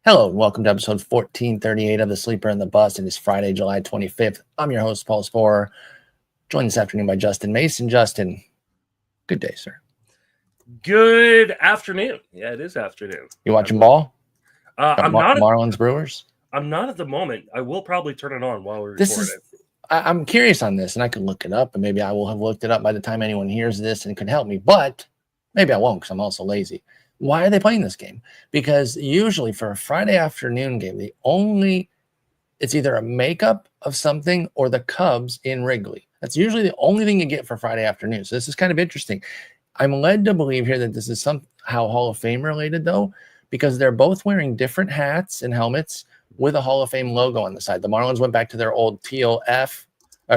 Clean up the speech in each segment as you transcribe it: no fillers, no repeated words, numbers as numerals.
Hello, and welcome to episode 1438 of The Sleeper and the Bust. It is Friday, July 25th. I'm your host, Paul Sporer, joined this afternoon by Justin Mason. Justin, good day, sir. Good afternoon. Yeah, it is afternoon. You watching ball? I'm not Marlins Brewers. I'm not at the moment. I will probably turn it on while we record it. I'm curious on this, and I can look it up, and maybe I will have looked it up by the time anyone hears this and can help me, but maybe I won't because I'm also lazy. Why are they playing this game? Because usually for a Friday afternoon game, it's either a makeup of something or the Cubs in Wrigley. That's usually the only thing you get for Friday afternoon. So this is kind of interesting. I'm led to believe here that this is somehow Hall of Fame related, though, because they're both wearing different hats and helmets with a Hall of Fame logo on the side. The Marlins went back to their old teal F.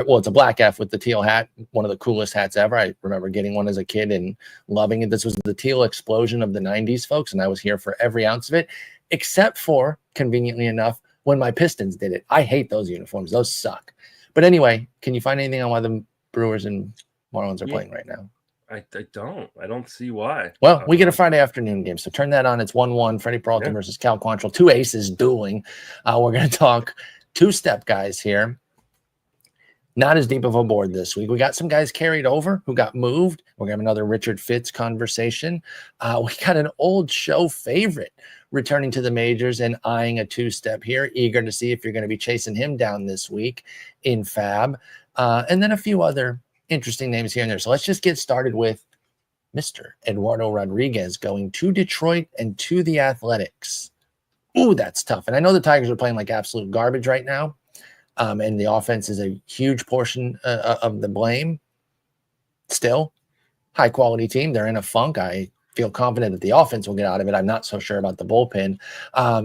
Well, it's a black F with the teal hat, one of the coolest hats ever. I remember getting one as a kid and loving it. This was the teal explosion of the 90s, folks, and I was here for every ounce of it, except for, conveniently enough, when my Pistons did it. I hate those uniforms. Those suck. But anyway, can you find anything on why the Brewers and Marlins are playing right now? I don't see why. Well, we get a Friday afternoon game, so turn that on. It's 1-1, Freddie Peralta versus Cal Quantrill. Two aces dueling. We're going to talk two-step guys here. Not as deep of a board this week. We got some guys carried over who got moved. We're going to have another Richard Fitz conversation. We got an old show favorite returning to the majors and eyeing a two-step here. Eager to see if you're going to be chasing him down this week in Fab. And then a few other interesting names here and there. So let's just get started with Mr. Eduardo Rodriguez going to Detroit and to the Athletics. Ooh, that's tough. And I know the Tigers are playing like absolute garbage right now. And the offense is a huge portion of the blame. Still, high-quality team. They're in a funk. I feel confident that the offense will get out of it. I'm not so sure about the bullpen.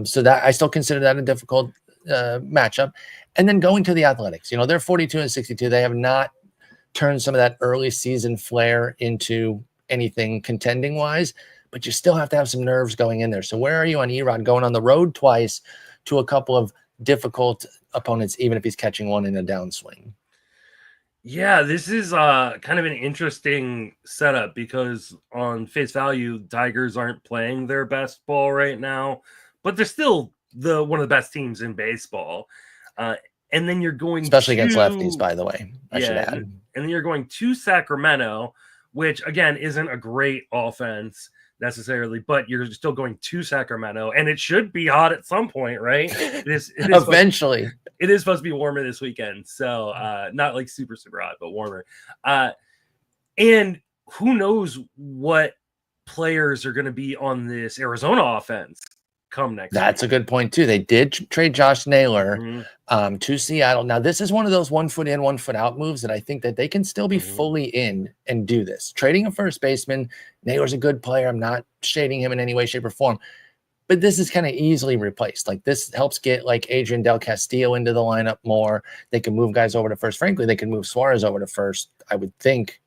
So that I still consider that a difficult matchup. And then going to the Athletics. You know, they're 42-62. They have not turned some of that early season flair into anything contending-wise, but you still have to have some nerves going in there. So where are you on Erod going on the road twice to a couple of difficult opponents, even if he's catching one in a downswing? Yeah, this is kind of an interesting setup because on face value, Tigers aren't playing their best ball right now, but they're still one of the best teams in baseball. And then you're going especially against lefties, by the way. I should add. And then you're going to Sacramento, which again isn't a great offense necessarily, but you're still going to Sacramento, and it should be hot at some point, right? It is Eventually. It is supposed to be warmer this weekend, so not like super hot, but warmer. And who knows what players are going to be on this Arizona offense come next That's week. A good point too. They did trade Josh Naylor to Seattle. Now this is one of those 1 foot in, 1 foot out moves that I think that they can still be fully in and do this. Trading a first baseman, Naylor's a good player. I'm not shading him in any way, shape, or form, but this is kind of easily replaced. Like this helps get like Adrian Del Castillo into the lineup more. They can move guys over to first. Frankly, they can move Suarez over to first, I would think,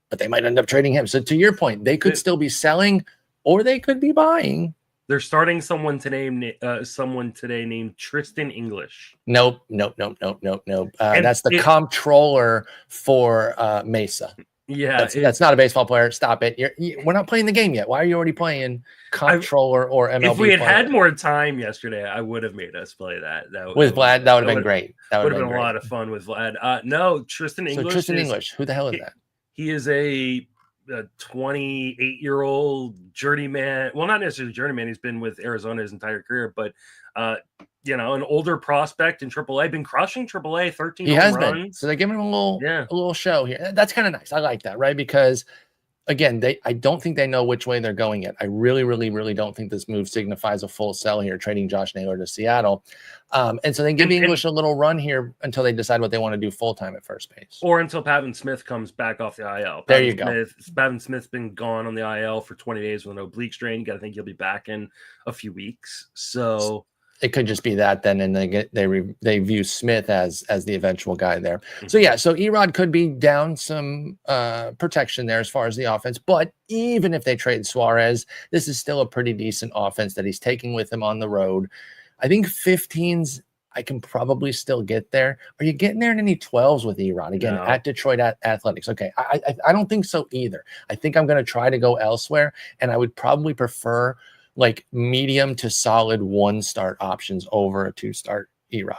but they might end up trading him. So to your point, they could still be selling or they could be buying. They're starting someone today named Tristan English. Nope. That's the comptroller for Mesa. Yeah, that's not a baseball player. Stop it. We're not playing the game yet. Why are you already playing comptroller or MLB? If we had player? Had more time yesterday, I would have made us play that. With Vlad, that would have been great. That would have been a lot of fun with Vlad. No, Tristan English. So Tristan English, who the hell is that? He is a 28-year-old journeyman. Well, not necessarily journeyman. He's been with Arizona his entire career, but an older prospect in AAA. Been crushing AAA. 13 he home has runs. Been. So they're giving him a little show here. That's kind of nice. I like that, right? Because again, I don't think they know which way they're going yet. I really, really, really don't think this move signifies a full sell here, trading Josh Naylor to Seattle. And so they give English a little run here until they decide what they want to do full-time at first base. Or until Pavin Smith comes back off the IL. There you go. Pavin Smith's been gone on the IL for 20 days with an oblique strain. You got to think he'll be back in a few weeks. So it could just be that then, and they view Smith as the eventual guy there. So Erod could be down some protection there as far as the offense, but even if they trade Suarez, this is still a pretty decent offense that he's taking with him on the road. I think 15s I can probably still get there. Are you getting there in any 12s with Erod again at Detroit Athletics? Okay, I don't think so either. I think I'm going to try to go elsewhere, and I would probably prefer like medium to solid 1-start options over a 2-start Erod.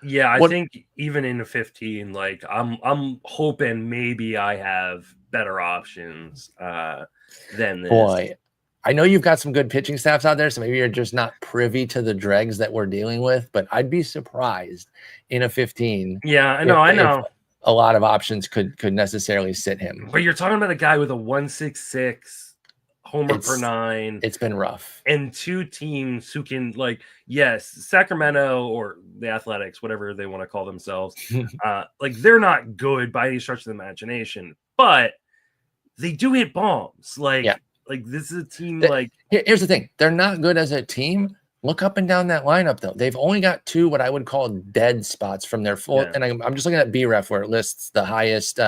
Yeah, I What think even in a 15, like I'm hoping maybe I have better options than this. boy, I know you've got some good pitching staffs out there, so maybe you're just not privy to the dregs that we're dealing with, but I'd be surprised in a 15 Yeah, I if know. a lot of options could necessarily sit him. But you're talking about a guy with a 166 homer per 9. It's been rough. And 2 teams who can, like, yes, Sacramento or the Athletics, whatever they want to call themselves, like, they're not good by any stretch of the imagination, but they do hit bombs. Like, Yeah. like this is a team like. Here's the thing: they're not good as a team. Look up and down that lineup, though. They've only got 2 what I would call dead spots from their full. Yeah. And I'm just looking at BREF where it lists the highest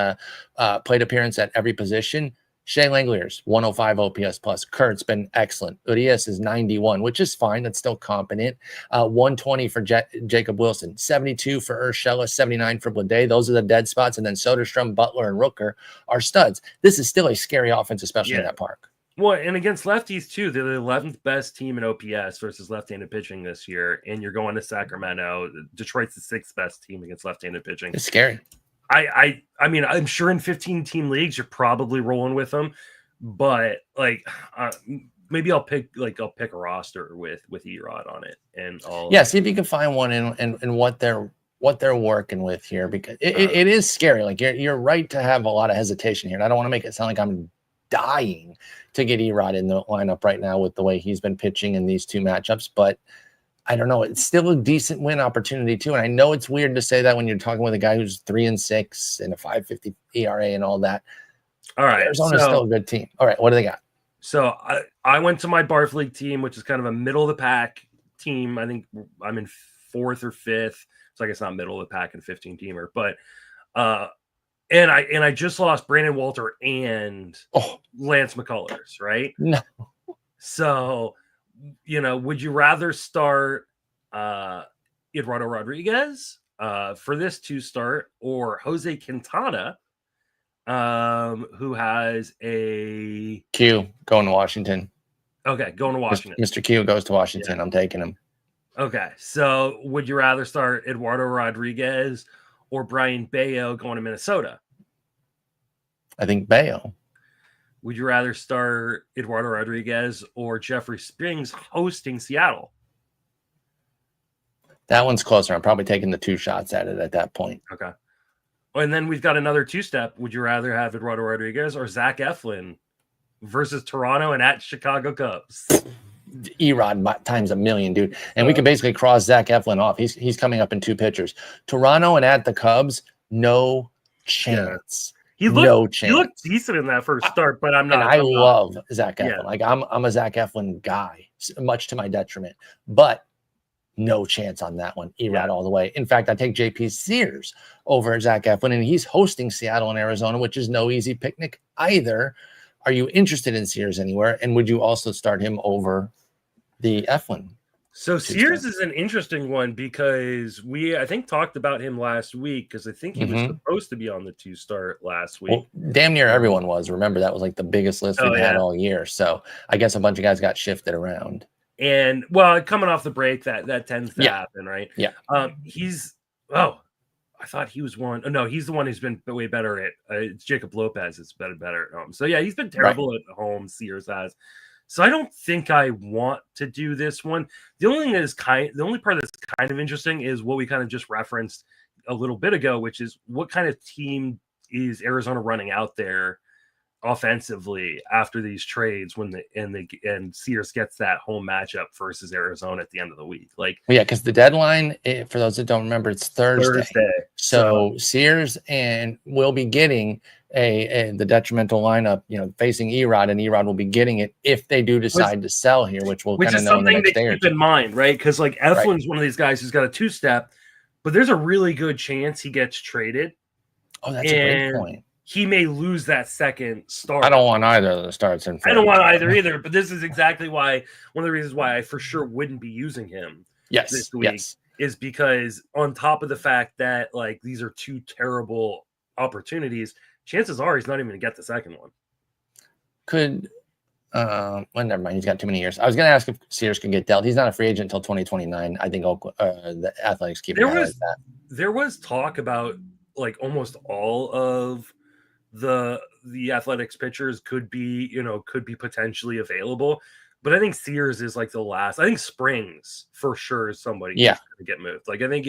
plate appearance at every position. Shea Langoliers, 105 OPS plus. Kurt's been excellent. Urias is 91, which is fine. That's still competent. 120 for Jacob Wilson, 72 for Urshela, 79 for Blade. Those are the dead spots. And then Soderstrom, Butler, and Rooker are studs. This is still a scary offense, especially in that park. Well, and against lefties, too. They're the 11th best team in OPS versus left-handed pitching this year. And you're going to Sacramento. Detroit's the 6th best team against left-handed pitching. It's scary. I mean, I'm sure in 15-team leagues you're probably rolling with them, but like maybe I'll pick a roster with Erod on it, and I'll see if you can find one and what they're working with here, because it is scary. Like you're right to have a lot of hesitation here, and I don't want to make it sound like I'm dying to get Erod in the lineup right now with the way he's been pitching in these 2 matchups, but I don't know. It's still a decent win opportunity too. And I know it's weird to say that when you're talking with a guy who's 3-6 and a 5.50 ERA and all that. All right. Arizona's still a good team. All right. What do they got? So I went to my Barf League team, which is kind of a middle of the pack team. I think I'm in 4th or 5th. So I guess not middle of the pack and 15 teamer, but and I just lost Brandon Walter and Lance McCullers, right? No. So would you rather start Eduardo Rodriguez for this 2-start or Jose Quintana, who has a Q going to Washington? Okay, going to Washington. Mr. Q goes to Washington. Yeah. I'm taking him. Okay, so would you rather start Eduardo Rodriguez or Brian Bayo going to Minnesota? I think Bayo. Would you rather start Eduardo Rodriguez or Jeffrey Springs hosting Seattle? That one's closer. I'm probably taking the 2 shots at it at that point. Okay. Oh, and then we've got another 2-step. Would you rather have Eduardo Rodriguez or Zach Eflin versus Toronto and at Chicago Cubs? Erod times 1,000,000, dude. And we can basically cross Zach Eflin off. He's coming up in 2 pitchers. Toronto and at the Cubs, no chance. Yeah. He looked decent in that first start, but I'm not. And I love Zach Eflin. Yeah. Like I'm a Zach Eflin guy, much to my detriment. But no chance on that one. Erod all the way. In fact, I take JP Sears over Zach Eflin, and he's hosting Seattle and Arizona, which is no easy picnic either. Are you interested in Sears anywhere? And would you also start him over the Eflin? So Sears is an interesting one because I think talked about him last week because I think he was supposed to be on the 2-start last week. Well, damn near everyone was. Remember, that was like the biggest list we've had all year. So I guess a bunch of guys got shifted around. And coming off the break, that tends to happen, right? Yeah. I thought he was one. Oh, no, he's the one who's been way better at. It's Jacob Lopez. It's better at home. So yeah, he's been terrible at home. Sears has. So I don't think I want to do this one. The only thing the only part that's kind of interesting is what we kind of just referenced a little bit ago, which is what kind of team is Arizona running out there offensively after these trades and Sears gets that home matchup versus Arizona at the end of the week. Because the deadline, for those that don't remember, it's Thursday. So Sears and will be getting the detrimental lineup, facing Erod, and Erod will be getting it if they do decide to sell here, which we'll kind of know in the next day or two. Keep in mind, right? Because Eflin's one of these guys who's got a 2-step, but there's a really good chance he gets traded. Oh, that's a great point. He may lose that second start. I don't want either of the starts in front. I don't want either, but this is exactly why one of the reasons why I for sure wouldn't be using him this week is because on top of the fact that these are 2 terrible opportunities, chances are he's not even going to get the second one. Well, never mind. He's got too many years. I was going to ask if Sears can get dealt. He's not a free agent until 2029. I think the Athletics keep it like that. There was talk about like almost all of the Athletics pitchers could be potentially available, but I think Sears is like the last. I think Springs for sure is somebody who's going to get moved. Like I think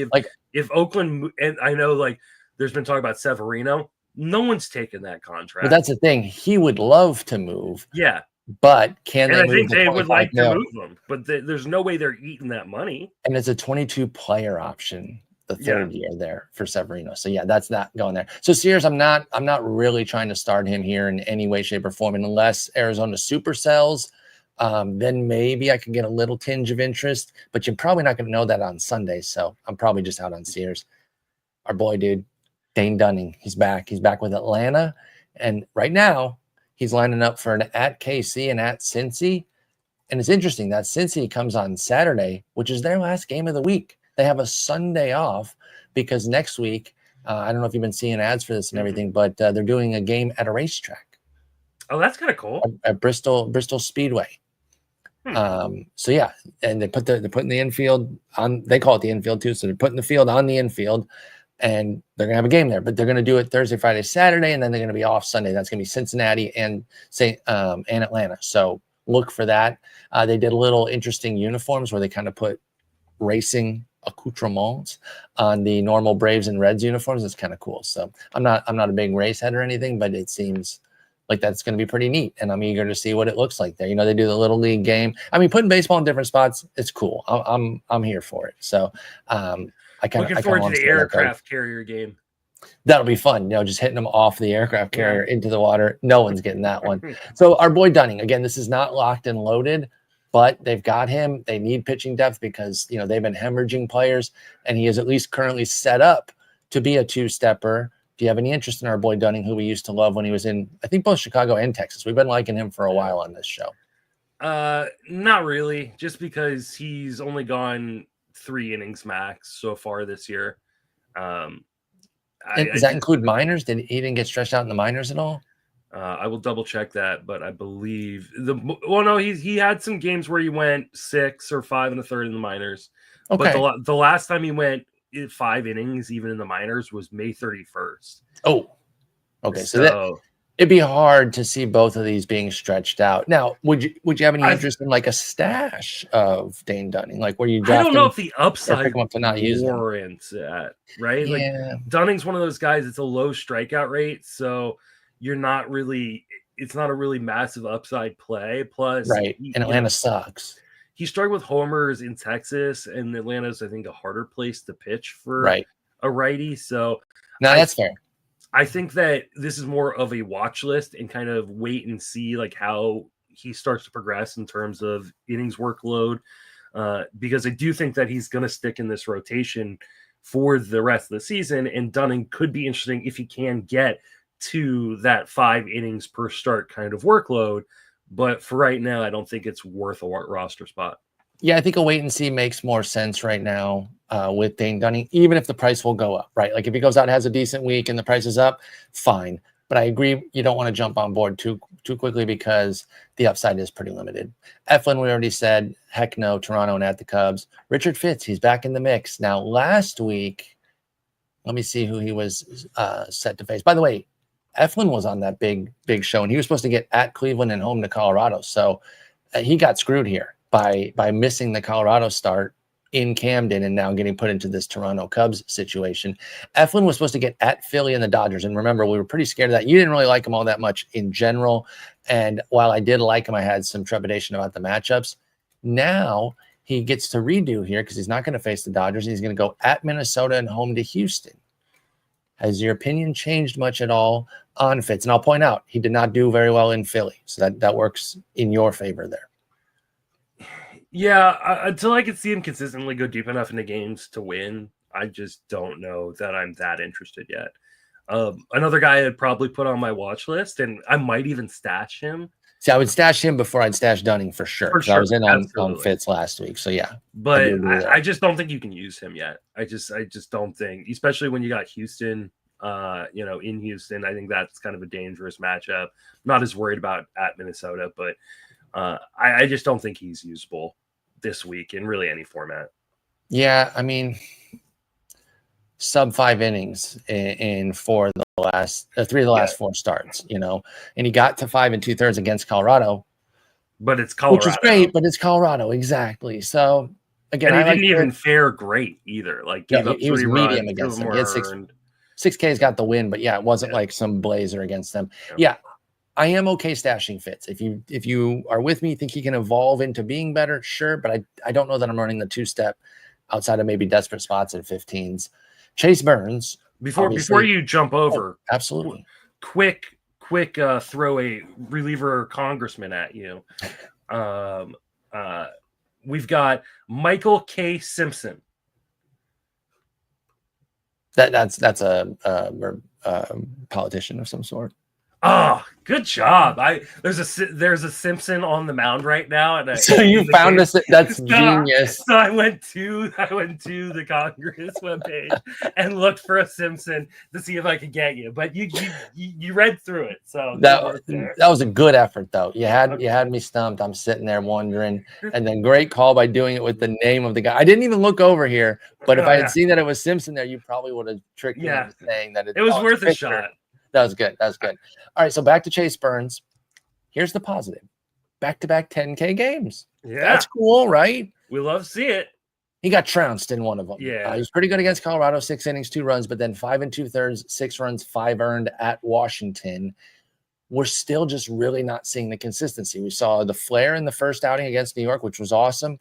if Oakland, and I know like there's been talk about Severino, no one's taken that contract. But that's the thing. He would love to move. Yeah. But can they I move think they would like to move them, but there's no way they're eating that money. And it's a 22-player option, the third year there for Severino. So yeah, that's not going there. So Sears, I'm not really trying to start him here in any way, shape, or form, and unless Arizona supersells, then maybe I can get a little tinge of interest. But you're probably not going to know that on Sunday. So I'm probably just out on Sears. Our boy, dude, Dane Dunning, he's back. He's back with Atlanta, and right now he's lining up for an at KC and at Cincy. And it's interesting that Cincy comes on Saturday, which is their last game of the week. They have a Sunday off because next week, I don't know if you've been seeing ads for this and everything, but they're doing a game at a racetrack. Oh, that's kind of cool. At Bristol Speedway. So yeah, and they're putting the infield on. They call it the infield too. So they're putting the field on the infield. And they're gonna have a game there, but they're gonna do it Thursday, Friday, Saturday, and then they're gonna be off Sunday. That's gonna be Cincinnati and Atlanta. So look for that. They did a little interesting uniforms where they kind of put racing accoutrements on the normal Braves and Reds uniforms. It's kind of cool. So I'm not a big race head or anything, but it seems like that's going to be pretty neat, and I'm eager to see what it looks like there. They do the little league game. I mean, putting baseball in different spots, it's cool. I'm here for it. So looking forward to the aircraft carrier game. That'll be fun. Just hitting them off the aircraft carrier into the water. No one's getting that one. So our boy Dunning, again, this is not locked and loaded, but they've got him. They need pitching depth because, they've been hemorrhaging players, and he is at least currently set up to be a two-stepper. Do you have any interest in our boy Dunning, who we used to love when he was in, I think, both Chicago and Texas? We've been liking him for a while on this show. Not really, just because he's only gone 3 innings max so far this year. Does that include minors? He didn't get stretched out in the minors at all? I will double check that, but I believe he had some games where he went 6 or 5 1/3 in the minors. Okay. But the last time he went 5 innings, even in the minors, was May 31st. Oh, okay. So it'd be hard to see both of these being stretched out. Now, would you have any interest in like a stash of Dane Dunning, like where you draft? I don't know if the upside to not use warrants that, right? Yeah. Like Dunning's one of those guys. It's a low strikeout rate, so you're not really. It's not a really massive upside play. Plus, right, and Atlanta sucks. He started with homers in Texas, and Atlanta's, I think, a harder place to pitch for a righty. So no, that's fair. I think that this is more of a watch list and kind of wait and see like how he starts to progress in terms of innings workload, because I do think that he's going to stick in this rotation for the rest of the season. And Dunning could be interesting if he can get to that 5 innings per start kind of workload. But for right now, I don't think it's worth a roster spot. Yeah, I think a wait and see makes more sense right now with Dane Dunning, even if the price will go up, right? Like if he goes out and has a decent week and the price is up, fine. But I agree, you don't want to jump on board too quickly because the upside is pretty limited. Eflin, we already said, heck no, Toronto and at the Cubs. Richard Fitz, he's back in the mix. Now, last week, let me see who he was set to face. By the way, Eflin was on that big show, and he was supposed to get at Cleveland and home to Colorado. So he got screwed here by missing the Colorado start in Camden and now getting put into this Toronto Cubs situation. Eflin was supposed to get at Philly and the Dodgers. And remember, we were pretty scared of that. You didn't really like him all that much in general. And while I did like him, I had some trepidation about the matchups. Now he gets to redo here because he's not going to face the Dodgers. He's going to go at Minnesota and home to Houston. Has your opinion changed much at all on Fitz? And I'll point out, he did not do very well in Philly. So that works in your favor there. Yeah, until I could see him consistently go deep enough into games to win, I just don't know that I'm that interested yet. Another guy I'd probably put on my watch list, and I might even stash him. See, I would stash him before I'd stash Dunning for sure. For sure. I was in on Fitz last week, so yeah. But I just don't think you can use him yet. I just don't think, especially when you got Houston, in Houston. I think that's kind of a dangerous matchup. Not as worried about at Minnesota, but I just don't think he's usable this week in really any format. Yeah, I mean, sub 5 innings in four of the last 3 of the last 4 starts, and he got to 5 2/3 against Colorado, but it's Colorado, which is great, but it's Colorado, exactly. So again, and he didn't even fare great either. Like he was medium against them. He had 6Ks, got the win, but it wasn't like some blazer against them. Yeah. I am okay stashing Fitz. If you are with me, think he can evolve into being better, sure, but I don't know that I'm running the 2-step outside of maybe desperate spots in 15s. Chase Burns. Before you jump over, absolutely. Quick throw a reliever congressman at you. We've got Michael K. Simpson. That's a politician of some sort. Oh, good job! There's a Simpson on the mound right now, and so you found us. That's genius. So I went to the Congress webpage and looked for a Simpson to see if I could get you, but you read through it. So that was a good effort, though. You had me stumped. I'm sitting there wondering, and then great call by doing it with the name of the guy. I didn't even look over here, but if I had seen that it was Simpson there, you probably would have tricked me into saying that it was worth a shot. That was good. All right, so back to Chase Burns. Here's the positive. Back-to-back 10K games. Yeah. That's cool, right? We love to see it. He got trounced in one of them. Yeah. He was pretty good against Colorado, 6 innings, 2 runs, but then 5 2/3, 6 runs, 5 earned at Washington. We're still just really not seeing the consistency. We saw the flare in the first outing against New York, which was awesome.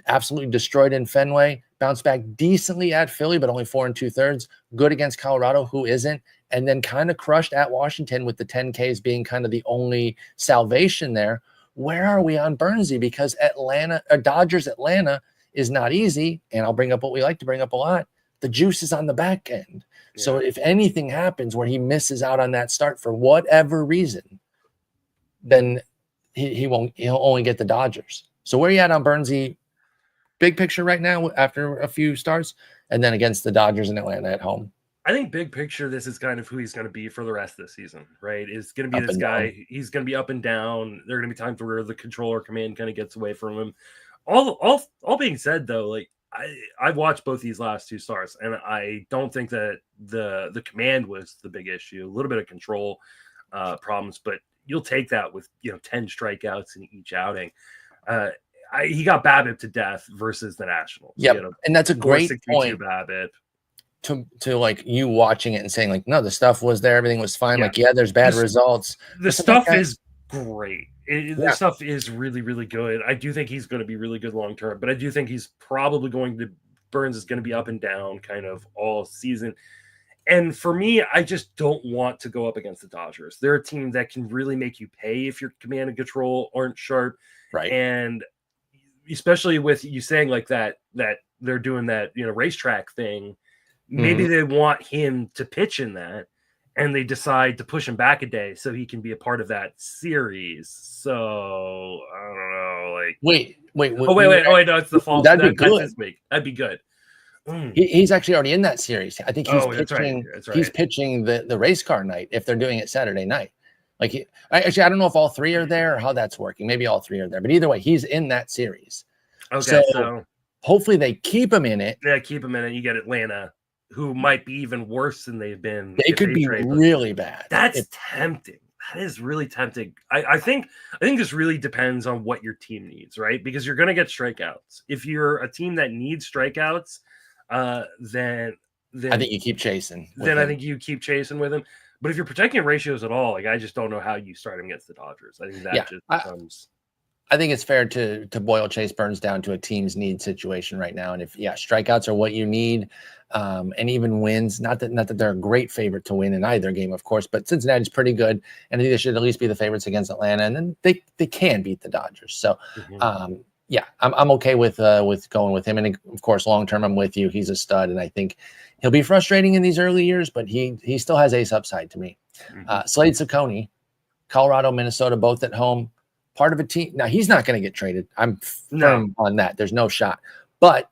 Absolutely destroyed in Fenway. Bounced back decently at Philly, but only 4 2/3. Good against Colorado, who isn't. And then kind of crushed at Washington with the 10Ks being kind of the only salvation there. Where are we on Burnsy? Because Dodgers Atlanta is not easy. And I'll bring up what we like to bring up a lot. The juice is on the back end. Yeah. So if anything happens where he misses out on that start for whatever reason, then he'll only get the Dodgers. So where are you at on Burnsy? Big picture right now after a few starts, and then against the Dodgers in Atlanta at home. I think big picture, this is kind of who he's going to be for the rest of the season, right? Is going to be this guy. Down. He's going to be up and down. There are going to be times where the controller command kind of gets away from him. All being said, though, like I've watched both these last 2 starts, and I don't think that the command was the big issue. A little bit of control problems, but you'll take that with 10 strikeouts in each outing. He got BABIP to death versus the Nationals. Yeah, and that's a great point. BABIP. To like you watching it and saying like, no, the stuff was there, everything was fine. Yeah. Like, there's bad results. The stuff is great. The stuff is really, really good. I do think he's going to be really good long term, but I do think he's probably Burns is going to be up and down kind of all season. And for me, I just don't want to go up against the Dodgers. They're a team that can really make you pay if your command and control aren't sharp. Right. And especially with you saying like that they're doing that, racetrack thing. Maybe they want him to pitch in that, and they decide to push him back a day so he can be a part of that series. So I don't know. Like, wait. No, it's the fall. That'd be good. This week. That'd be good. He's actually already in that series. I think he's pitching. That's right. He's pitching the race car night if they're doing it Saturday night. Like, I don't know if all 3 are there or how that's working. Maybe all 3 are there, but either way, he's in that series. Okay, so hopefully they keep him in it. Yeah, keep him in it. You get Atlanta, who might be even worse than they've been. They could be really bad. That's tempting. That is really tempting. I think this really depends on what your team needs, right? Because you're going to get strikeouts. If you're a team that needs strikeouts, then I think you keep chasing. I think you keep chasing with him. But if you're protecting ratios at all, like I just don't know how you start him against the Dodgers. I think that just becomes. I think it's fair to boil Chase Burns down to a team's need situation right now. And if strikeouts are what you need, and even wins, not that they're a great favorite to win in either game, of course, but Cincinnati's pretty good, and I think they should at least be the favorites against Atlanta, and then they can beat the Dodgers. So I'm okay with going with him. And of course, long term, I'm with you. He's a stud, and I think he'll be frustrating in these early years, but he still has ace upside to me. Slade Ciccone, Colorado, Minnesota, both at home. Part of a team. Now, he's not going to get traded. I'm firm on that. There's no shot. But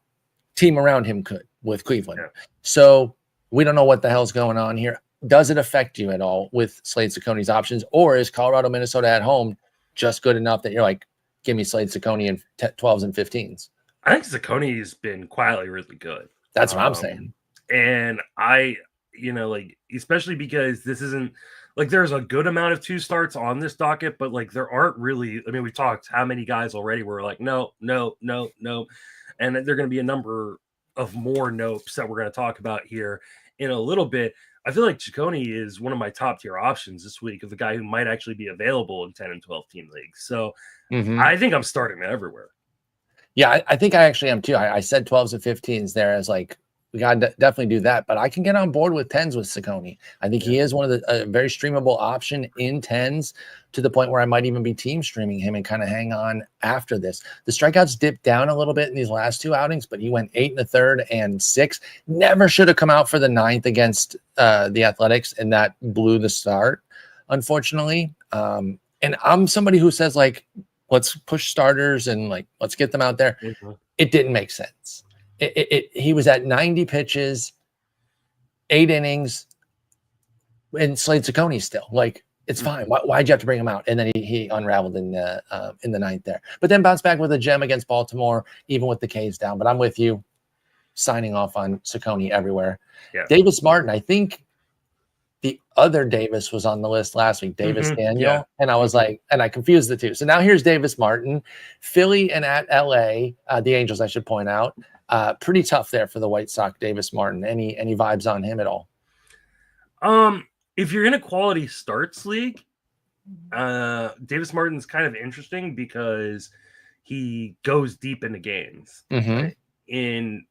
team around him could with Cleveland. Yeah. So we don't know what the hell's going on here. Does it affect you at all with Slade Ciccone's options? Or is Colorado, Minnesota at home just good enough that you're like, give me Slade Ciccone in 12s and 15s. I think Ciccone has been quietly really good. That's what I'm saying. And like, especially because this isn't like there's a good amount of 2 starts on this docket, but like there aren't really. I mean, we've talked how many guys already were like, no. And there are going to be a number of more nopes that we're going to talk about here in a little bit. I feel like Ciccone is one of my top tier options this week of the guy who might actually be available in 10 and 12 team leagues. So I think I'm starting everywhere. Yeah, I think I actually am too. I said 12s and 15s there as like, we got to definitely do that. But I can get on board with 10s with Ciccone. I think he is one of the very streamable option in 10s to the point where I might even be team streaming him and kind of hang on after this. The strikeouts dipped down a little bit in these last 2 outings, but he went 8 1/3 and 6. Never should have come out for the 9th against the Athletics, and that blew the start, unfortunately. And I'm somebody who says, like, let's push starters and like let's get them out there. It didn't make sense. He was at 90 pitches, 8 innings, and Slade Ciccone still. Like, it's fine. Why'd you have to bring him out? And then he unraveled in the 9th there. But then bounced back with a gem against Baltimore, even with the K's down. But I'm with you, signing off on Ciccone everywhere. Yeah. Davis Martin, I think the other Davis was on the list last week, Davis Daniel. Yeah. And I was like, and I confused the two. So now here's Davis Martin, Philly and at LA, the Angels, I should point out. Pretty tough there for the White Sox, Davis Martin. Any vibes on him at all? If you're in a quality starts league, Davis Martin's kind of interesting because he goes deep into games. Right? In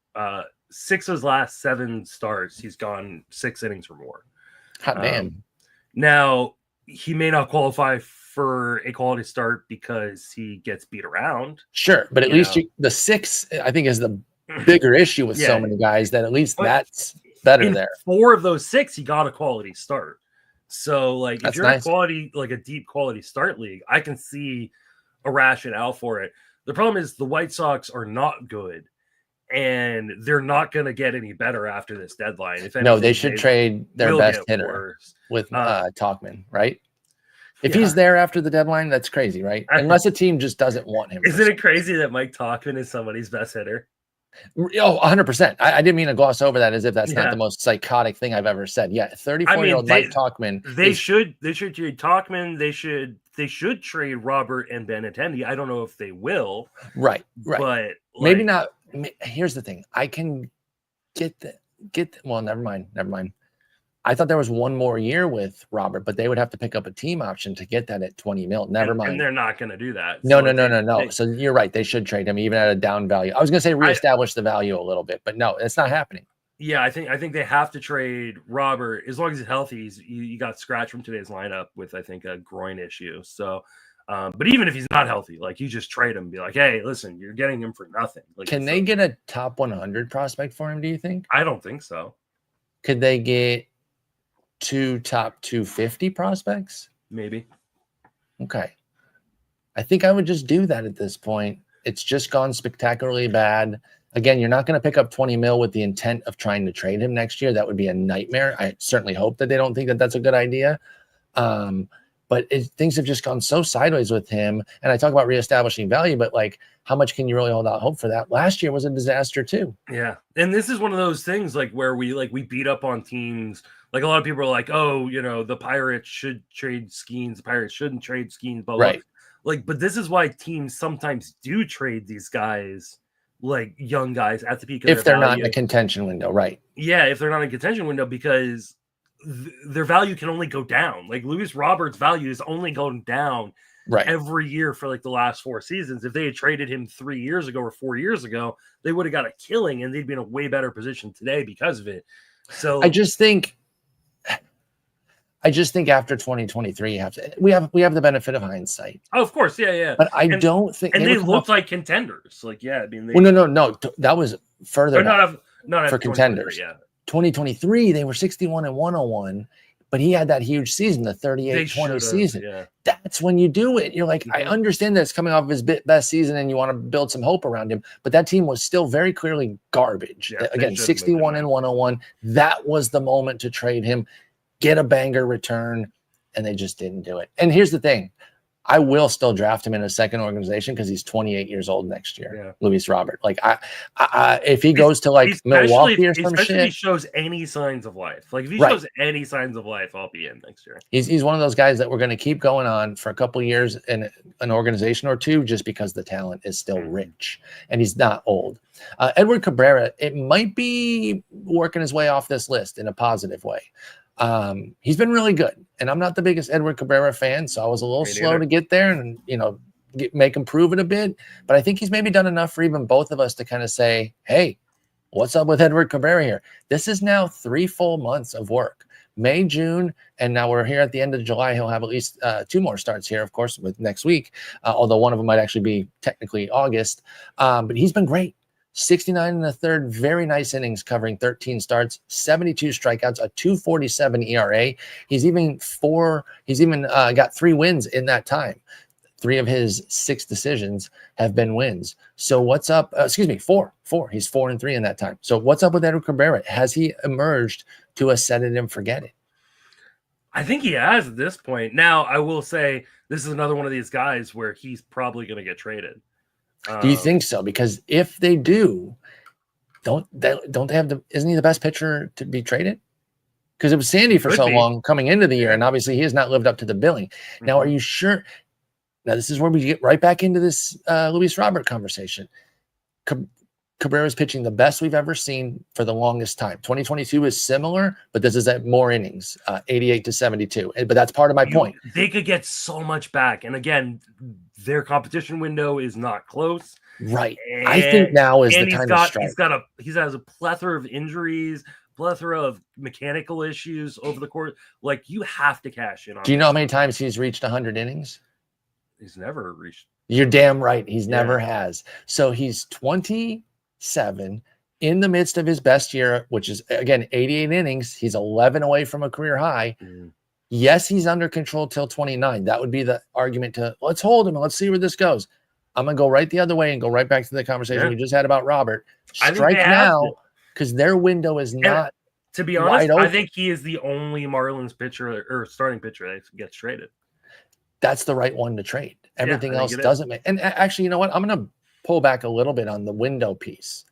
6 of his last 7 starts, he's gone 6 innings or more. Hot damn. Now, he may not qualify for a quality start because he gets beat around. Sure, but at least the 6, I think, is the bigger issue with so many guys that at least that's better there. 4 of those 6, he got a quality start. So, like, if you're nice. A deep quality start league, I can see a rationale for it. The problem is the White Sox are not good, and they're not going to get any better after this deadline. If anything, they should trade their best hitter with Tauchman, right? If he's there after the deadline, that's crazy, right? Unless a team just doesn't want him. Isn't it crazy that Mike Tauchman is somebody's best hitter? Oh, 100%. I didn't mean to gloss over that as if that's not the most psychotic thing I've ever said. Yeah, 34-year-old Mike Tauchman. They should trade Tauchman. They should trade Robert and Benintendi. I don't know if they will. Right. But maybe not. Here's the thing. I can well, never mind. I thought there was one more year with Robert, but they would have to pick up a team option to get that at 20 mil. Never mind. And they're not going to do that. No. So you're right. They should trade him even at a down value. I was going to say reestablish the value a little bit, but no, it's not happening. Yeah, I think they have to trade Robert as long as he's healthy. You got scratched from today's lineup with, I think, a groin issue. So, but even if he's not healthy, like, you just trade him. Be like, hey, listen, you're getting him for nothing. Like, can they get a top 100 prospect for him? Do you think? I don't think so. Could they get 2 top 250 prospects? Maybe. Okay. I think I would just do that at this point. It's just gone spectacularly bad. Again, you're not going to pick up 20 mil with the intent of trying to trade him next year. That would be a nightmare. I certainly hope that they don't think that that's a good idea. But things have just gone so sideways with him. And I talk about reestablishing value, but like, how much can you really hold out hope for that? Last year was a disaster too. Yeah. And this is one of those things like where we beat up on teams. Like, a lot of people are like, oh, the Pirates should trade Skeens. The Pirates shouldn't trade Skeens. But right. But this is why teams sometimes do trade these guys, like young guys at the peak of if they're not in a contention window, right? Yeah, if they're not in a contention window, because their value can only go down. Like, Luis Roberts' value is only going down every year for like the last 4 seasons. If they had traded him 3 years ago or 4 years ago, they would have got a killing, and they'd be in a way better position today because of it. So I just think after 2023, we have the benefit of hindsight. Oh, of course, yeah. But I don't think, and they looked like contenders. Like, yeah, I mean, no, that was further not for contenders. Yeah, 2023 they were 61 and 101, but he had that huge season, the 38-20 season. Yeah. That's when you do it. You're like, I understand that it's coming off of his best season, and you want to build some hope around him, but that team was still very clearly garbage. Yeah, again, 61 and 101. That was the moment to trade him. Get a banger return, and they just didn't do it. And here's the thing. I will still draft him in a second organization because he's 28 years old next year. Yeah. Luis Robert. Like if he goes to like Milwaukee or some shit, if he shows any signs of life, like if he Right. shows any signs of life, I'll be in next year. He's one of those guys that we're going to keep going on for a couple of years in an organization or two, just because the talent is still rich and he's not old. Edward Cabrera, it might be working his way off this list in a positive way. He's been really good, and I'm not the biggest Edward Cabrera fan, so I was a little slow to get there and make him prove it a bit. But I think he's maybe done enough for even both of us to kind of say, hey, what's up with Edward Cabrera here? This is now 3 full months of work. May, June, and now we're here at the end of July. He'll have at least 2 more starts here, of course, with next week, although one of them might actually be technically August. But he's been great. 69 and a third, very nice innings covering 13 starts, 72 strikeouts, a 2.47 ERA. He's even got 3 wins in that time. 3 of his 6 decisions have been wins. So what's up? 4. He's 4-3 in that time. So what's up with Edward Cabrera? Has he emerged to a set it and forget it? I think he has at this point. Now, I will say this is another one of these guys where he's probably going to get traded. Do you think so? Because if they do, don't they have isn't he the best pitcher to be traded? Because it was Sandy for so long coming into the year, and obviously he has not lived up to the billing. Now, are you sure? Now, this is where we get right back into this Luis Robert conversation. Cabrera's pitching the best we've ever seen for the longest time. 2022 is similar, but this is at more innings, 88 to 72. But that's part of my point. They could get so much back. And again, their competition window is not close. Right. I think now is the time to strike. He has a plethora of injuries, plethora of mechanical issues over the course. Like, you have to cash in on. Do you know how many times he's reached 100 innings? He's never reached. You're damn right. He's never has. So he's 27 in the midst of his best year, which is, again, 88 innings. He's 11 away from a career high. Yes, he's under control till 29. That would be the argument to let's hold him and let's see where this goes. I'm going to go right the other way and go right back to the conversation we just had about Robert. Strike now because their window is not. To be honest, I think he is the only Marlins pitcher or starting pitcher that gets traded. That's the right one to trade. Everything else doesn't make. And actually, you know what? I'm going to pull back a little bit on the window piece.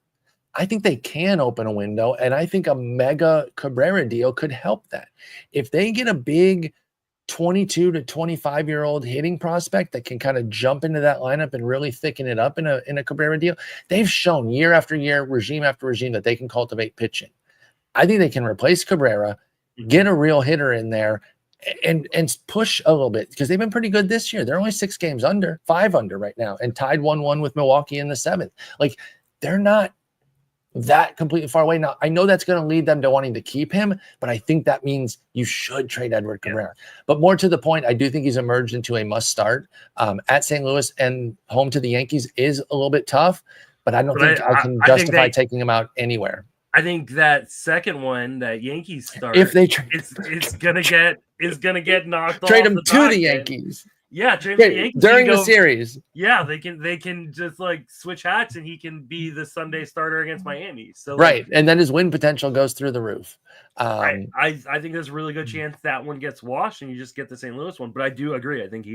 I think they can open a window, and I think a mega Cabrera deal could help that. If they get a big 22 to 25-year-old hitting prospect that can kind of jump into that lineup and really thicken it up in a Cabrera deal, they've shown year after year, regime after regime, that they can cultivate pitching. I think they can replace Cabrera, get a real hitter in there, and push a little bit because they've been pretty good this year. They're only 5 under right now, and tied 1-1 with Milwaukee in the 7th. Like, they're not that completely far away. Now, I know that's going to lead them to wanting to keep him, but I think that means you should trade Edward Cabrera. But more to the point, I do think he's emerged into a must start. At St. Louis and home to the Yankees is a little bit tough, but I don't think I can justify taking him out anywhere. I think that second one, that Yankees start, if they it's gonna get knocked off. Trade him to the Yankees. Yeah, trade him to the Yankees during the series. Yeah, they can just like switch hats, and he can be the Sunday starter against Miami. So right, and then his win potential goes through the roof. I think there's a really good chance that one gets washed, and you just get the St. Louis one. But I do agree. I think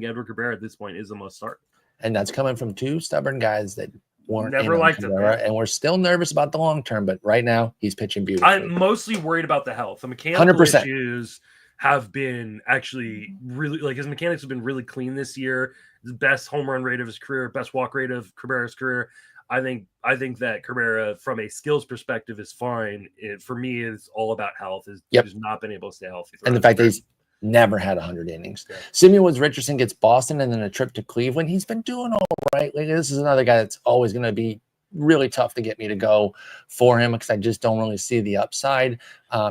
Edward Cabrera at this point is a must start, and that's coming from 2 stubborn guys that weren't never liked Cabrera, and we're still nervous about the long term. But right now, he's pitching beautifully. I'm mostly worried about the health. The mechanical 100%. issues have been actually really, like, his mechanics have been really clean this year. The best home run rate of his career, best walk rate of Cabrera's career. I think that Cabrera, from a skills perspective, is fine. For me, it's all about health. He's not been able to stay healthy, and the fact that he's never had 100 innings. Simeon Woods Richardson gets Boston and then a trip to Cleveland. He's been doing all right. Like, this is another guy that's always going to be really tough to get me to go for him because I just don't really see the upside.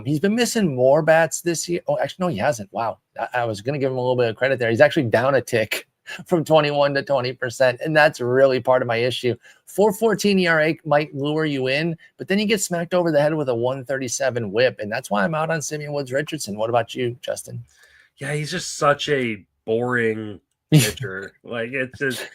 He's been missing more bats this year. Oh, actually, no, he hasn't. Wow. I was going to give him a little bit of credit there. He's actually down a tick from 21 to 20%, and that's really part of my issue. 4.14 ERA might lure you in, but then you get smacked over the head with a 137 whip, and that's why I'm out on Simeon Woods Richardson. What about you, Justin? Yeah, he's just such a boring pitcher. Like, it's just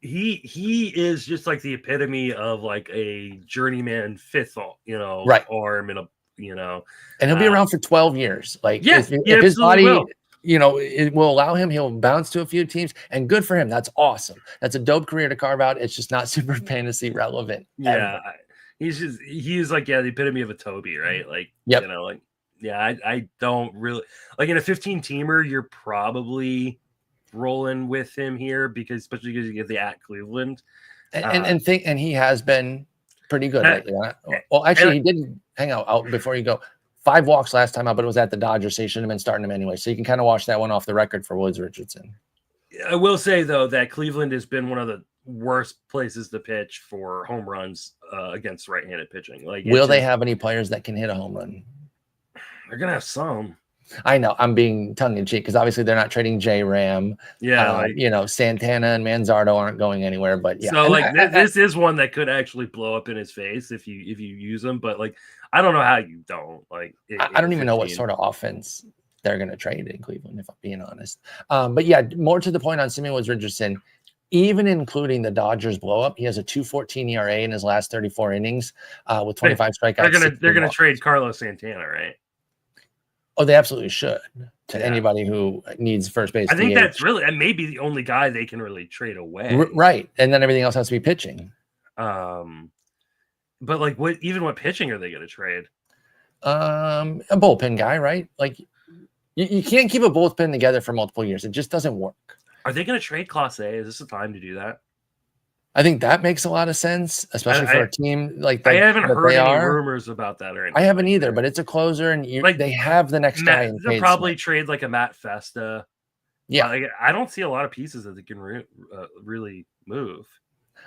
he is just like the epitome of like a journeyman fifth, right, arm and and he'll be around for 12 years. Like, if his body, it will allow him. He'll bounce to a few teams, and good for him. That's awesome. That's a dope career to carve out. It's just not super fantasy relevant. Yeah, Ever. he's like the epitome of a Toby, right? Like Yep. like I don't really like in a 15 teamer. You're probably rolling with him here especially because you get the at Cleveland. And he has been pretty good lately. Well, actually, he didn't hang out before you go. 5 walks last time out, but it was at the Dodgers, so you shouldn't have been starting him anyway. So you can kind of wash that one off the record for Woods Richardson. I will say though that Cleveland has been one of the worst places to pitch for home runs against right-handed pitching. Like, will they have any players that can hit a home run? They're gonna have some. I know I'm being tongue in cheek because obviously they're not trading J-Ram. Yeah, Santana and Manzardo aren't going anywhere. But yeah, so this is one that could actually blow up in his face if you use them. But like, I don't know how you don't like. I don't even know what sort of offense they're going to trade in Cleveland, if I'm being honest. But yeah, more to the point on Simeon Woods Richardson. Even including the Dodgers blow up, he has a 2.14 ERA in his last 34 innings with 25 strikeouts. They're gonna trade Carlos Santana, right? Oh, they absolutely should to anybody who needs first base. I think that's really and maybe the only guy they can really trade away. Right. And then everything else has to be pitching. But like what pitching are they going to trade? A bullpen guy, right? Like you can't keep a bullpen together for multiple years. It just doesn't work. Are they going to trade Clase? Is this the time to do that? I think that makes a lot of sense, especially for a team like that. I haven't heard any rumors about that or anything. I haven't either, but it's a closer, and they have the next guy. They'll probably trade like a Matt Festa. Yeah, I don't see a lot of pieces that they can really move.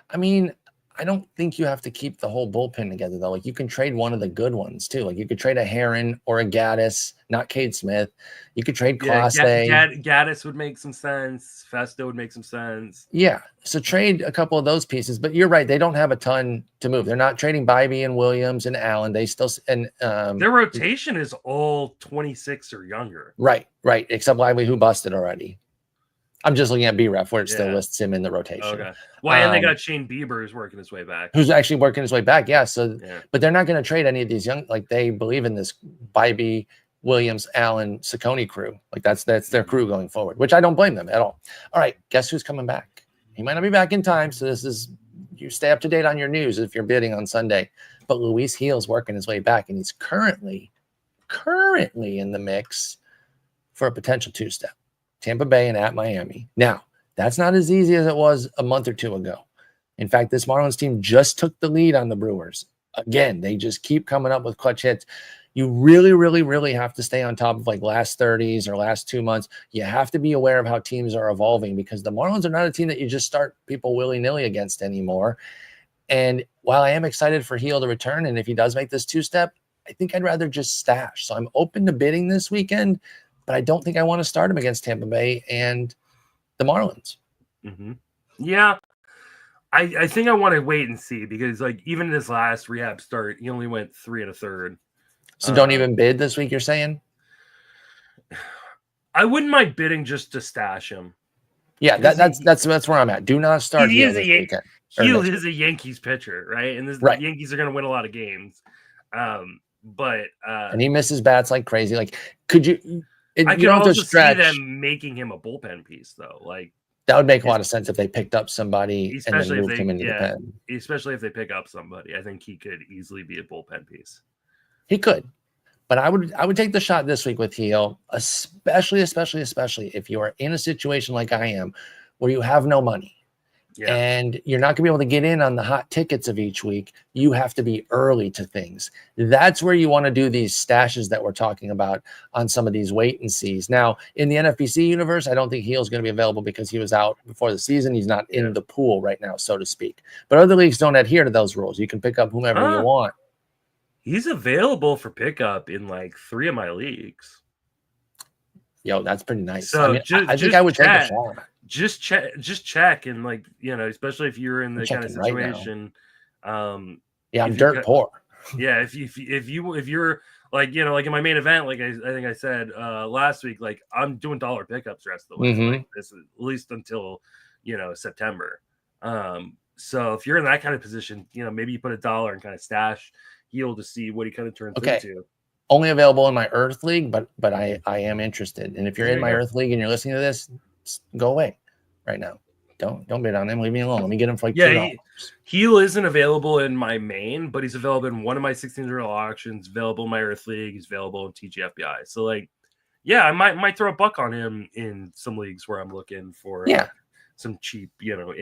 I mean, I don't think you have to keep the whole bullpen together though. Like you can trade one of the good ones too. Like you could trade a Heron or a Gaddis, not Cade Smith. You could trade Clase. Gaddis would make some sense. Festa would make some sense. Yeah, so trade a couple of those pieces. But you're right; they don't have a ton to move. They're not trading Bybee and Williams and Allen. They still their rotation is all 26 or younger. Right, except Lively, who busted already. I'm just looking at BREF where it still lists him in the rotation. Okay. Well, and they got Shane Bieber who's working his way back. Who's actually working his way back, yeah. So, but they're not going to trade any of these young. Like they believe in this Bybee, Williams, Allen, Ciccone crew. Like that's their crew going forward, which I don't blame them at all. All right, guess who's coming back? He might not be back in time, so you stay up to date on your news if you're bidding on Sunday. But Luis Gil's working his way back, and he's currently in the mix for a potential 2-step. Tampa Bay and at Miami. Now, that's not as easy as it was a month or two ago. In fact, this Marlins team just took the lead on the Brewers. Again, they just keep coming up with clutch hits. You really, really, really have to stay on top of like last 30s or last 2 months. You have to be aware of how teams are evolving because the Marlins are not a team that you just start people willy-nilly against anymore. And while I am excited for Gil to return, and if he does make this 2-step, I think I'd rather just stash. So I'm open to bidding this weekend, but I don't think I want to start him against Tampa Bay and the Marlins. Mm-hmm. Yeah. I think I want to wait and see because like even in his last rehab start, he only went 3 1/3. So don't even bid this week, you're saying? I wouldn't mind bidding just to stash him. Yeah, that's where I'm at. Do not start He is a Yankees pitcher, right? And the Yankees are going to win a lot of games. But and he misses bats like crazy. Like, could you? I can also see them making him a bullpen piece, though. Like that would make a lot of sense if they picked up somebody and then moved him into the pen. Especially if they pick up somebody, I think he could easily be a bullpen piece. He could, but I would take the shot this week with Gil, especially if you are in a situation like I am, where you have no money. Yeah. And you're not going to be able to get in on the hot tickets of each week. You have to be early to things. That's where you want to do these stashes that we're talking about on some of these wait and sees. Now, in the NFBC universe, I don't think Gil's going to be available because he was out before the season. He's not in the pool right now, so to speak. But other leagues don't adhere to those rules. You can pick up whomever you want. He's available for pickup in like 3 of my leagues. Yo, that's pretty nice. So I think I would take a shot. Just check, and like especially if you're in the kind of situation. Right I'm dirt poor. Yeah, if you're like like in my main event, like I think I said last week, like I'm doing dollar pickups the rest of the way, like this, at least until September. So if you're in that kind of position, maybe you put $1 and kind of stash Gil to see what he kind of turns into. Only available in my Earth League, but I am interested. And if you're in my Earth League and you're listening to this, go away right now. Don't bid on him. Leave me alone. Let me get him for like $2. Heal isn't available in my main, but he's available in one of my 1600 auctions, available in my Earth League, he's available in TGFBI. So like, yeah, I might throw a buck on him in some leagues where I'm looking for some cheap,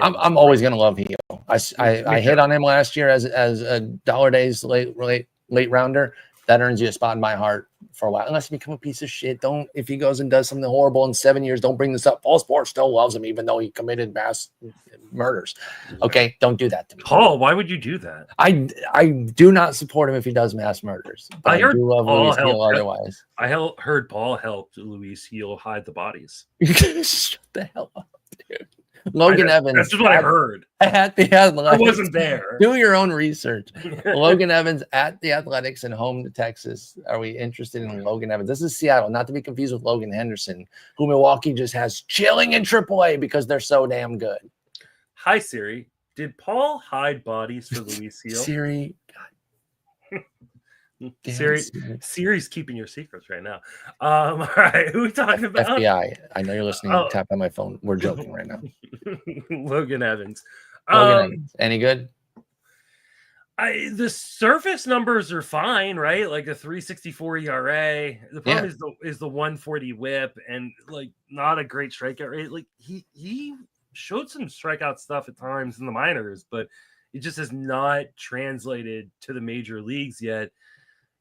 I'm always gonna love Heal. I hit on him last year as a dollar days late rounder. That earns you a spot in my heart for a while. Unless you become a piece of shit. Don't, if he goes and does something horrible in 7 years, don't bring this up. Paul Sporer still loves him, even though he committed mass murders. Okay, don't do that to me. Paul, why would you do that? I do not support him if he does mass murders. But I do love Luis Heal otherwise. I heard Paul helped Luis Heal hide the bodies. Shut the hell up, dude. Logan Evans. That's just what I heard. At the Athletics. I wasn't there. Do your own research. Logan Evans at the Athletics and home to Texas. Are we interested in Logan Evans? This is Seattle, not to be confused with Logan Henderson, who Milwaukee just has chilling in AAA because they're so damn good. Hi, Siri. Did Paul hide bodies for Luis Heal? Siri. Siri's keeping your secrets right now. All right, who are we talking about? FBI. I know you're listening. Tap on my phone. We're joking right now. Logan Evans. Evans. Any good? The surface numbers are fine, right? Like a 3.64 ERA. The problem is the 140 WHIP and like not a great strikeout rate. Like he showed some strikeout stuff at times in the minors, but it just has not translated to the major leagues yet.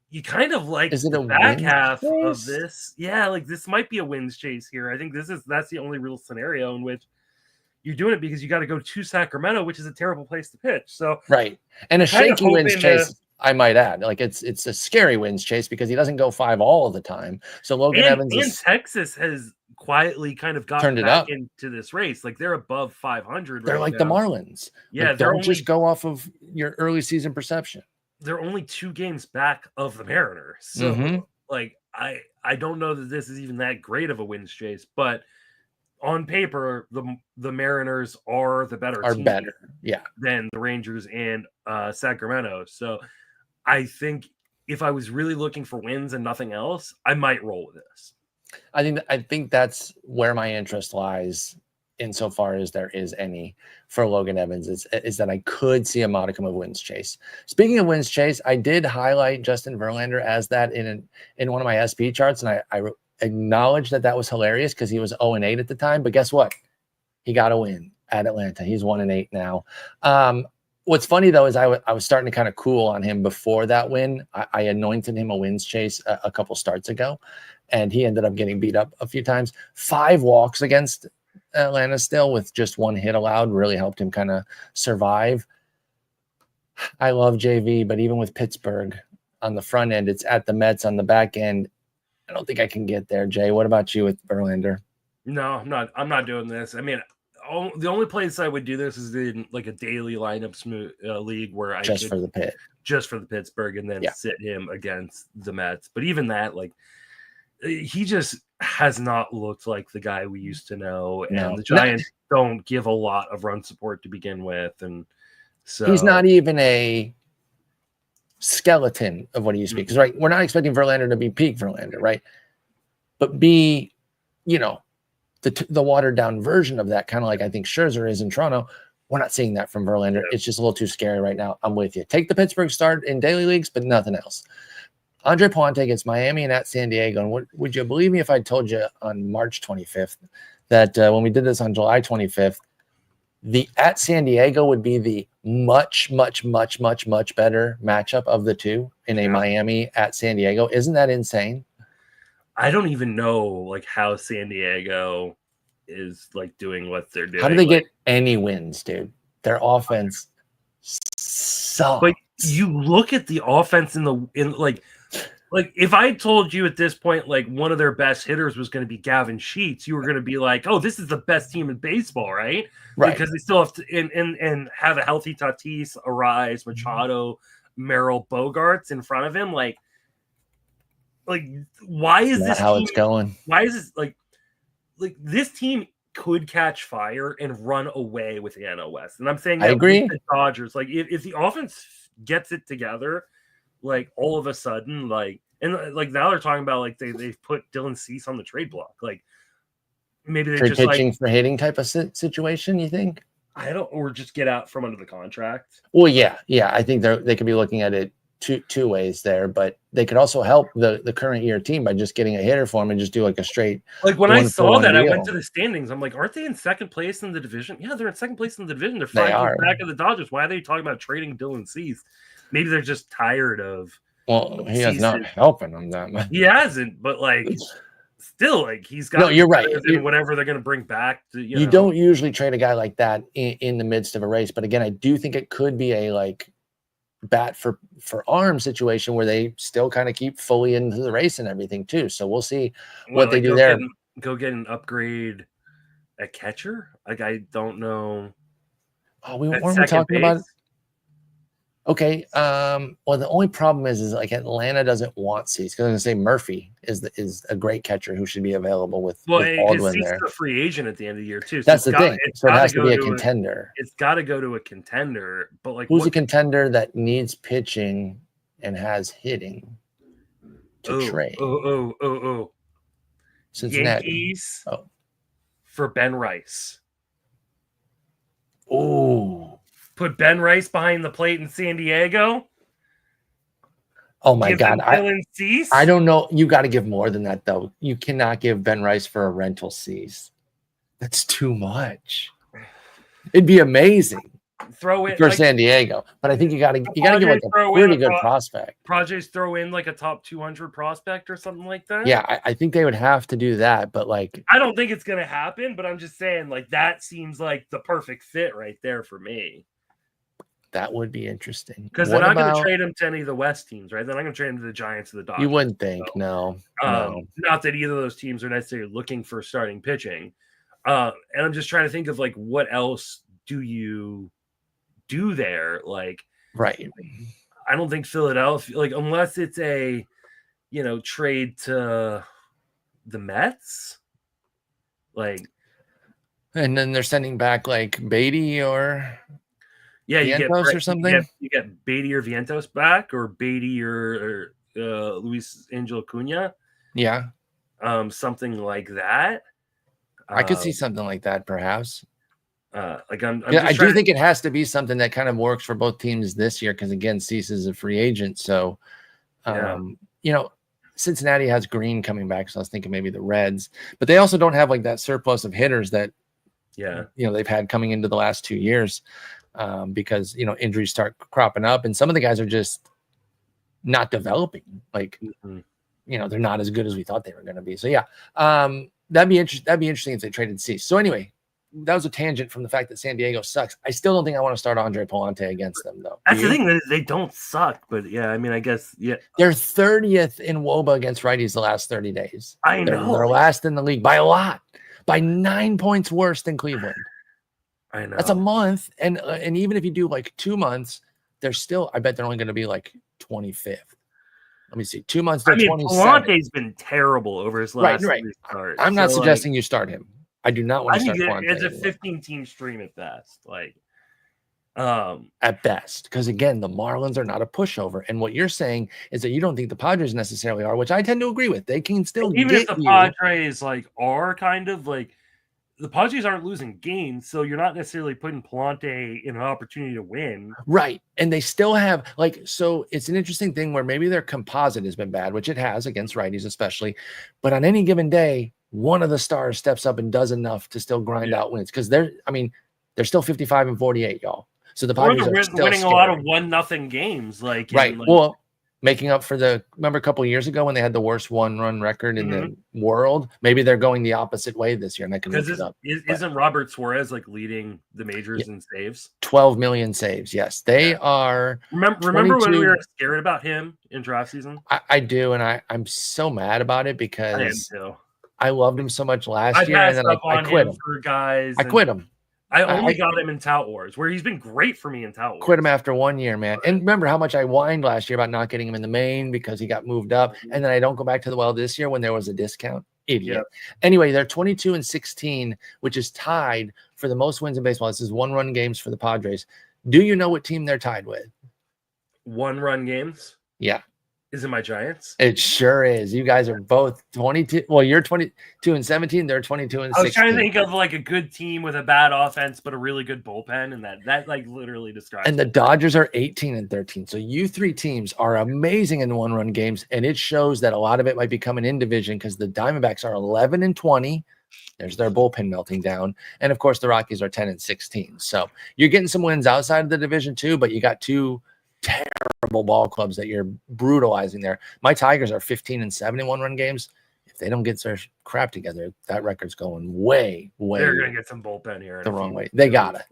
You kind of like the back half of this. Yeah, like this might be a wins chase here. I think that's the only real scenario in which you're doing it because you got to go to Sacramento, which is a terrible place to pitch. So right. And a shaky wins chase, I might add. Like it's a scary wins chase because he doesn't go 5 all of the time. So Logan Evans and Texas has quietly kind of gotten back into this race. Like they're above 500. They're like the Marlins. Yeah, like, don't just go off of your early season perception. They're only 2 games back of the Mariners. So like I don't know that this is even that great of a wins chase, but on paper, the Mariners are the better team than the Rangers and Sacramento. So I think if I was really looking for wins and nothing else, I might roll with this. I think that's where my interest lies insofar as there is any for Logan Evans is that I could see a modicum of wins chase. Speaking of wins chase, I did highlight Justin Verlander as that in one of my SP charts, and I acknowledge that was hilarious because he was 0-8 at the time. But guess what? He got a win at Atlanta. He's 1-8 now. What's funny though is I was starting to kind of cool on him before that win. I anointed him a wins chase a couple starts ago, and he ended up getting beat up a few times. 5 walks against Atlanta still with just 1 hit allowed really helped him kind of survive. I love JV, but even with Pittsburgh on the front end, it's at the Mets on the back end. I don't think I can get there, Jay. What about you with Verlander? No, I'm not doing this. I mean, the only place I would do this is in like a daily lineup league where I just for the Pittsburgh, and then sit him against the Mets. But even that, like, he just has not looked like the guy we used to know, and the Giants don't give a lot of run support to begin with, and so he's not even a skeleton of what he used to be. Because we're not expecting Verlander to be peak Verlander, right? But be, the watered down version of that, kind of like I think Scherzer is in Toronto. We're not seeing that from Verlander. It's just a little too scary right now. I'm with you. Take the Pittsburgh start in daily leagues, but nothing else. Andre Ponte against Miami and at San Diego. And would you believe me if I told you on March 25th that when we did this on July 25th, the at San Diego would be the much, much, much, much, much better matchup of the two in a Miami at San Diego. Isn't that insane? I don't even know like how San Diego is like doing what they're doing. How do they get any wins, dude? Their offense sucks. But you look at the offense in like if I told you at this point like one of their best hitters was going to be Gavin Sheets, you were going to be like, "Oh, this is the best team in baseball, right?" Right. Because they still have to and have a healthy Tatis, Arise, Machado, Merrill, Bogarts in front of him. Like why is this how team, it's going? Why is this like this team could catch fire and run away with the NL West? And I'm saying that I agree. With the Dodgers, like if the offense gets it together, like all of a sudden, like And like now they're talking about like they've put Dylan Cease on the trade block. Like maybe they're Trade just pitching like for hitting type of situation, you think? I don't, or just get out from under the contract. Well, yeah. I think they could be looking at it two ways there, but they could also help the current year team by just getting a hitter for him and just do like a straight like when I saw that, deal. I went to the standings. I'm like, aren't they in second place in the division? Yeah, they're in second place in the division. They're They 5 are. games back of the Dodgers. Why are they talking about trading Dylan Cease? Maybe they're just tired of. Well, he has not helping them that much. He hasn't, but like still, like he's got. No, you're right. Whatever they're going to bring back, you know. Don't usually trade a guy like that in the midst of a race, but again, I do think it could be a like bat for arm situation where they still kind of keep fully into the race and everything too. So we'll see what they do there. Go get an upgrade at catcher. Like I don't know. Oh, weren't we talking about? Okay. Well, the only problem is like Atlanta doesn't want Cease because I'm gonna say Murphy is a great catcher who should be available with Baldwin there. He's a free agent at the end of the year too. So that's the thing. So it has to be a contender. It's got to go to a contender. But like, who's a contender that needs pitching and has hitting to trade? Oh. Cincinnati. Yankees. For Ben Rice. Oh. Put Ben Rice behind the plate in San Diego. Oh my God. Dylan Cease? I don't know. You got to give more than that, though. You cannot give Ben Rice for a rental Cease. That's too much. It'd be amazing. Throw in for San Diego, but I think you got to give like a pretty good prospect. Projects throw in like a top 200 prospect or something like that. Yeah, I think they would have to do that, but like I don't think it's gonna happen. But I'm just saying, like that seems like the perfect fit right there for me. That would be interesting because they're not going to trade him to any of the West teams, right? They're not going to trade him to the Giants or the Dodgers. You wouldn't think, no. Not that either of those teams are necessarily looking for starting pitching. And I'm just trying to think of like what else do you do there? Like, right. I don't think Philadelphia, like, unless it's a, trade to the Mets, like, and then they're sending back like Beatty or Vientos or something. You get Beatty or Vientos back, or Beatty or Luis Angel Acuna. Yeah, something like that. I could see something like that, perhaps. I do think it has to be something that kind of works for both teams this year, because again, Cease is a free agent, so Cincinnati has Green coming back, so I was thinking maybe the Reds, but they also don't have like that surplus of hitters that they've had coming into the last 2 years, because injuries start cropping up, and some of the guys are just not developing. Like they're not as good as we thought they were going to be. So that'd be interesting if they traded Cease. So anyway, that was a tangent from the fact that San Diego sucks. I still don't think I want to start Andre Palante against them, though. That's the thing. They don't suck, but I guess, They're 30th in WOBA against righties the last 30 days. I know. They're last in the league by a lot, by 9 points worse than Cleveland. I know. That's a month. And even if you do like 2 months, they're still, I bet they're only going to be like 25th. Let me see. 2 months. They're 27th. Palante's been terrible over his last start. I'm not suggesting you start him. I do not want to start Palante. It's a 15-team stream at best. At best. Because again, the Marlins are not a pushover. And what you're saying is that you don't think the Padres necessarily are, which I tend to agree with. They can still even if the Padres are kind of like, the Padres aren't losing games, so you're not necessarily putting Palante in an opportunity to win. Right. And they still have so it's an interesting thing where maybe their composite has been bad, which it has against righties especially. But on any given day, one of the stars steps up and does enough to still grind out wins, because they're still 55 and 48, y'all. So the Padres are still winning scary. A lot of 1-0 games, well, making up for remember a couple of years ago when they had the worst one-run record in the world. Maybe they're going the opposite way this year, and that can look it up. Isn't Robert Suarez leading the majors in saves? 12 million saves. Yes, they are. Remember when we were scared about him in draft season? I do, and I'm so mad about it because I am too. I loved him so much last year, and then I quit him. For guys, I quit him. I only got him in Tout Wars, where he's been great for me in Tout Wars. Quit him after 1 year, man. And remember how much I whined last year about not getting him in the main because he got moved up, and then I don't go back to the well this year when there was a discount. Idiot. Yep. Anyway, they're 22-16, which is tied for the most wins in baseball. This is 1-run games for the Padres. Do you know what team they're tied with? 1-run games? Yeah. Is it my Giants? It sure is. You guys are both 22. Well, you're 22 and 17. They're 22 and 16. I was trying to think of like a good team with a bad offense, but a really good bullpen. And that like literally describes And the it. Dodgers are 18 and 13. So you three teams are amazing in one-run games. And it shows that a lot of it might be coming in division because the Diamondbacks are 11 and 20. There's their bullpen melting down. And of course, the Rockies are 10 and 16. So you're getting some wins outside of the division too, but you got two terrible ball clubs that you're brutalizing there. My Tigers are 15 and 7 in one-run games. If they don't get their crap together, that record's going way. They're gonna get some bullpen here the wrong way. They gotta.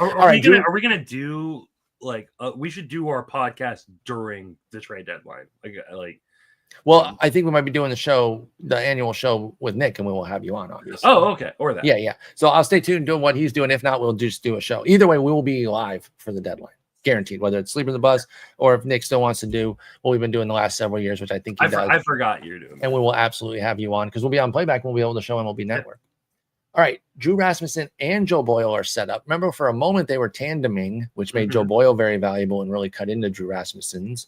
Are we gonna do like we should do our podcast during the trade deadline? Well, I think we might be doing the annual show with Nick, and we will have you on, obviously. Oh, okay. Or that. Yeah. So I'll stay tuned doing what he's doing. If not, we'll just do a show. Either way, we will be live for the deadline. Guaranteed, whether it's Sleeper the Buzz or if Nick still wants to do what we've been doing the last several years, which I think he does. I forgot you're doing. And we will absolutely have you on because we'll be on playback and we'll be able to show MLB Network. All right. Drew Rasmussen and Joe Boyle are set up. Remember, for a moment, they were tandeming, which made Joe Boyle very valuable and really cut into Drew Rasmussen's.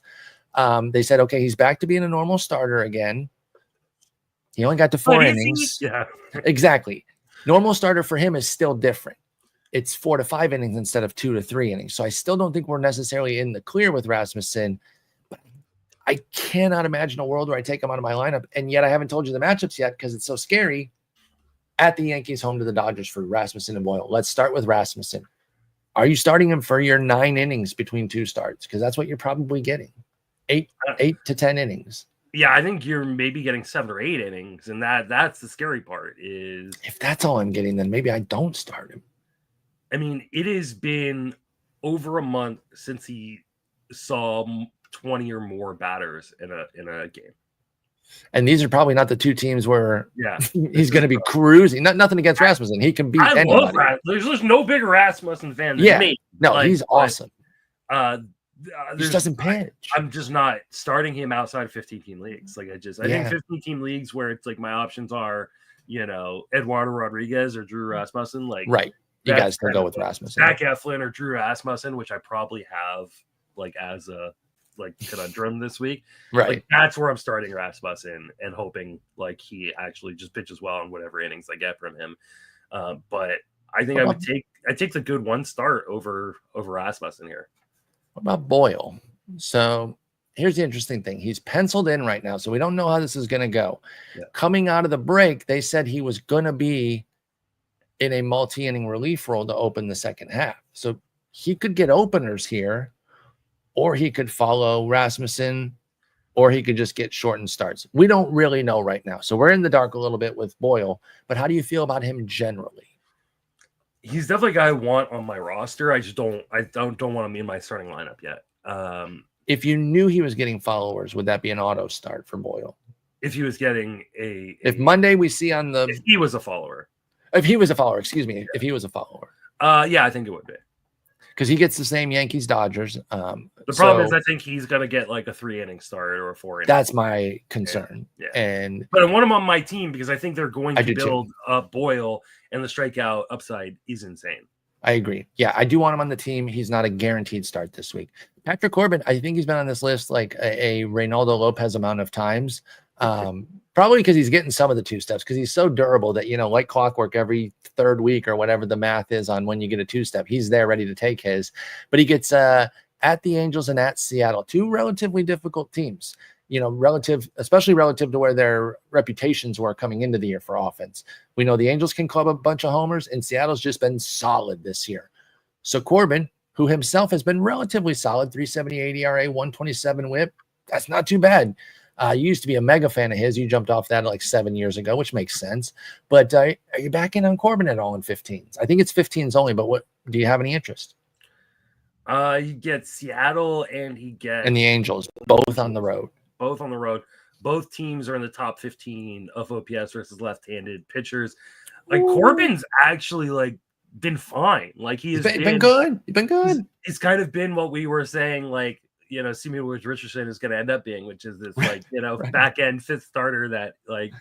They said, okay, he's back to being a normal starter again. He only got to 4 innings. Yeah, exactly. Normal starter for him is still different. It's 4 to 5 innings instead of 2 to 3 innings. So I still don't think we're necessarily in the clear with Rasmussen. But I cannot imagine a world where I take him out of my lineup. And yet I haven't told you the matchups yet because it's so scary. At the Yankees, home to the Dodgers for Rasmussen and Boyle. Let's start with Rasmussen. Are you starting him for your 9 innings between 2 starts? Because that's what you're probably getting. 8 to 10 innings. Yeah, I think you're maybe getting 7 or 8 innings. And that's the scary part is if that's all I'm getting, then maybe I don't start him. I mean, it has been over a month since he saw 20 or more batters in a game. And these are probably not the two teams where he's going to be rough. Cruising. Nothing against Rasmussen. He can beat anybody. Love that. There's no bigger Rasmussen fan than me. No, he's awesome. He just doesn't pitch. I'm just not starting him outside of 15-team leagues. Like I think 15-team leagues where it's like my options are, Eduardo Rodriguez or Drew Rasmussen. Like right. You guys still go with Rasmussen. Zach Eflin or Drew Rasmussen, which I probably have like as a conundrum this week. Right. Like that's where I'm starting Rasmussen and hoping like he actually just pitches well on whatever innings I get from him. But I think I take the good one start over Rasmussen here. What about Boyle? So here's the interesting thing. He's penciled in right now, so we don't know how this is going to go. Yeah. Coming out of the break, they said he was going to be in a multi-inning relief role to open the second half. So he could get openers here, or he could follow Rasmussen, or he could just get shortened starts. We don't really know right now. So we're in the dark a little bit with Boyle, but how do you feel about him generally? He's definitely a guy I want on my roster. I don't want him in my starting lineup yet. If you knew he was getting followers, would that be an auto start for Boyle? If he was getting if Monday we see on the, if he was a follower. If he was a follower, excuse me. Yeah. If he was a follower. Yeah, I think it would be. Because he gets the same Yankees Dodgers. The problem is I think he's going to get like a 3-inning start or a 4-inning. That's my concern. Yeah. But I want him on my team because I think they're going to build up Boyle, and the strikeout upside is insane. I agree. Yeah, I do want him on the team. He's not a guaranteed start this week. Patrick Corbin, I think he's been on this list like a Reynaldo Lopez amount of times. Probably because he's getting some of the 2 steps because he's so durable that, like clockwork every 3rd week or whatever the math is on when you get a 2-step, he's there ready to take his. But he gets at the Angels and at Seattle, 2 relatively difficult teams, especially relative to where their reputations were coming into the year for offense. We know the Angels can club a bunch of homers, and Seattle's just been solid this year. So Corbin, who himself has been relatively solid, 3.78 ERA, 127 WHIP, that's not too bad. You used to be a mega fan of his. You jumped off that like 7 years ago, which makes sense. But are you back in on Corbin at all in 15s? I think it's 15s only, but what do you have any interest? He gets Seattle and the Angels, both on the road. Both on the road. Both teams are in the top 15 of OPS versus left-handed pitchers. Like Corbin's actually like been fine. Like he's been good. He's been good. He's kind of been what we were saying, like, see me with Richardson is going to end up being, which is this like, right. Back end 5th starter that like,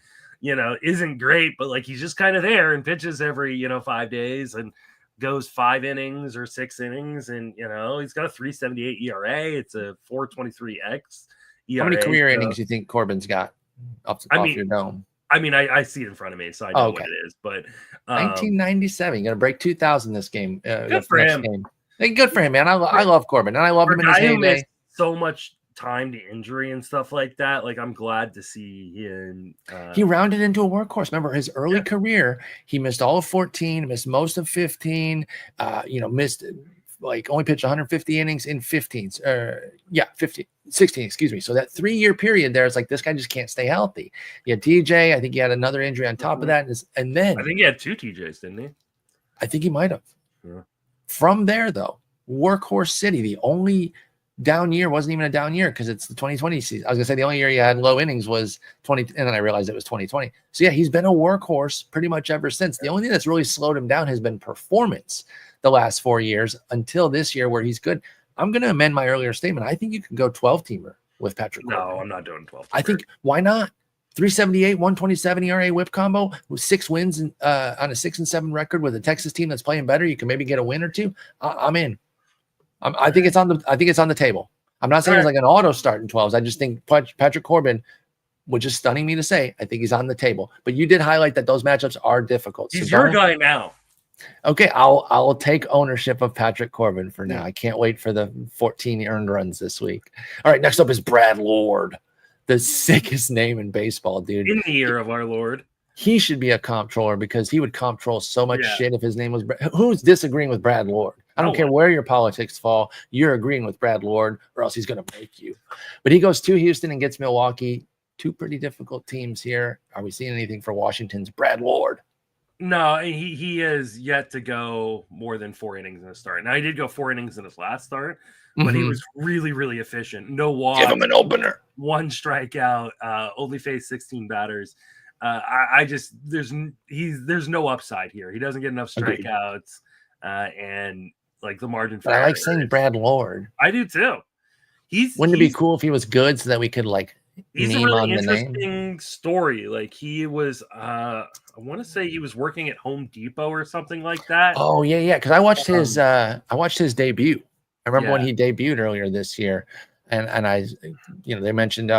isn't great, but like he's just kind of there and pitches every, 5 days. And goes 5 innings or 6 innings, and he's got a 3.78 ERA. It's a 4.23x ERA. How many career innings do you think Corbin's got off your dome? I see it in front of me, so I know what it is. But 1997, you're gonna break 2,000 this game. Good for him. Game. Hey, good for him, man. I love Corbin, and I love him in his heyday. So much time to injury and stuff like that. Like, I'm glad to see him. He rounded into a workhorse. Remember his early career, he missed all of 14, missed most of 15, missed only pitched 150 innings in 16, excuse me. So that 3-year period there, it's like this guy just can't stay healthy. He had TJ, I think he had another injury on top of that. And then I think he had 2 TJs, didn't he? I think he might have. Yeah. From there, though, workhorse city, the only down year wasn't even a down year because it's the 2020 season. I was gonna say the only year he had low innings was 20, and then I realized it was 2020. So yeah, he's been a workhorse pretty much ever since. The only thing that's really slowed him down has been performance the last 4 years until this year where he's good. I'm gonna amend my earlier statement. I think you can go 12-teamer with Patrick Corbin. No, I'm not doing 12. I think why not? 3.78, 127 ERA whip combo with 6 wins on a 6-7 record with a Texas team that's playing better. You can maybe get a win or two. I'm in. I think it's on the table. I'm not saying it's like an auto start in 12s. I just think Patrick Corbin, which is stunning me to say, I think he's on the table. But you did highlight that those matchups are difficult. He's your guy now. Okay, I'll take ownership of Patrick Corbin for now. I can't wait for the 14 earned runs this week. All right, next up is Brad Lord, the sickest name in baseball, dude. In the year of our Lord. He should be a comptroller because he would comptrol so much shit if his name was who's disagreeing with Brad Lord? I don't care where your politics fall. You're agreeing with Brad Lord or else he's going to break you. But he goes to Houston and gets Milwaukee. 2 pretty difficult teams here. Are we seeing anything for Washington's Brad Lord? No, he has yet to go more than 4 innings in a start. Now, he did go 4 innings in his last start, but he was really, really efficient. No walk. Give him an opener. 1 strikeout, only faced 16 batters. There's no upside here. He doesn't get enough strikeouts, and like the margin. But I like saying Brad Lord. I do too. Wouldn't it be cool if he was good so that we could he's a really interesting story. Like he was, I want to say he was working at Home Depot or something like that. Oh yeah. Because I watched his debut. I remember when he debuted earlier this year, and I, they mentioned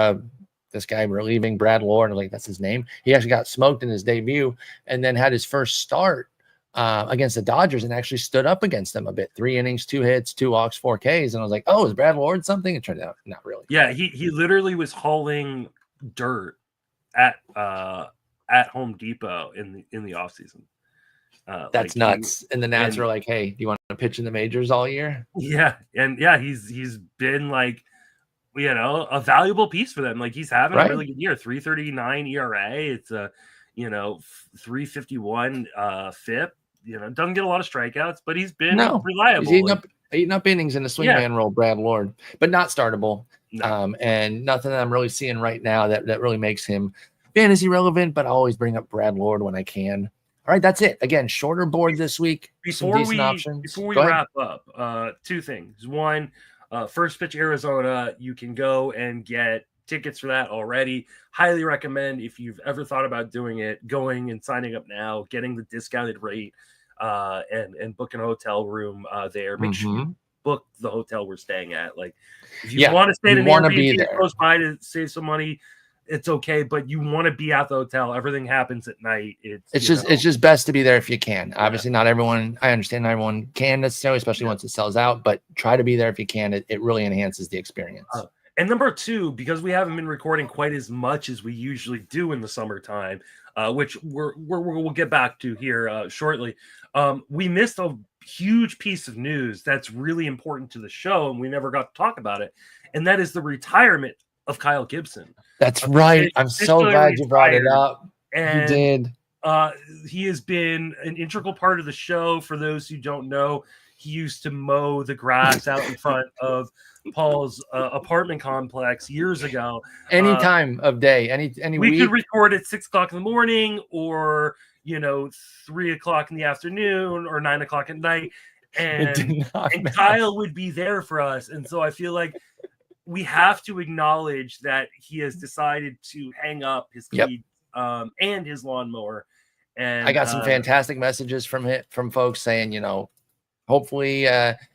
this guy relieving Brad Lord, and like that's his name. He actually got smoked in his debut, and then had his first start against the Dodgers, and actually stood up against them a bit. 3 innings, 2 hits, 2 walks, 4 Ks, and I was like, oh, is Brad Lord something? It turned out not really. Yeah, he literally was hauling dirt at Home Depot in the offseason. That's nuts. And the Nats were like, hey, do you want to pitch in the majors all year? Yeah, and he's been like, a valuable piece for them. Like he's having a really good year. 3.39 ERA. It's a 3.51 FIP. Doesn't get a lot of strikeouts, but he's been reliable. He's eating up innings in the swingman role, Brad Lord, but not startable. No. And nothing that I'm really seeing right now that really makes him fantasy relevant, but I always bring up Brad Lord when I can. All right, that's it. Again, shorter board this week. Before we wrap up, 2 things. One, First Pitch Arizona, you can go and get tickets for that already. Highly recommend, if you've ever thought about doing it, going and signing up now, getting the discounted rate, and booking a hotel room there. Make sure you book the hotel we're staying at. Like, if you want to stay in an Airbnb close by to save some money, it's okay, but you want to be at the hotel. Everything happens at night. It's just best to be there if you can. Obviously, not everyone. I understand not everyone can necessarily, especially once it sells out. But try to be there if you can. It really enhances the experience. And number 2, because we haven't been recording quite as much as we usually do in the summertime, which we'll get back to here shortly. We missed a huge piece of news that's really important to the show, and we never got to talk about it. And that is the retirement of Kyle Gibson. That's right. I'm so glad you brought it up. And you did. He has been an integral part of the show. For those who don't know, he used to mow the grass out in front of Paul's apartment complex years ago. Any time of day, any we week. Could record at 6 o'clock in the morning, or 3 o'clock in the afternoon, or 9 o'clock at night, and Kyle would be there for us. And so I feel like we have to acknowledge that he has decided to hang up his keys and his lawnmower And I got some fantastic messages from folks saying, hopefully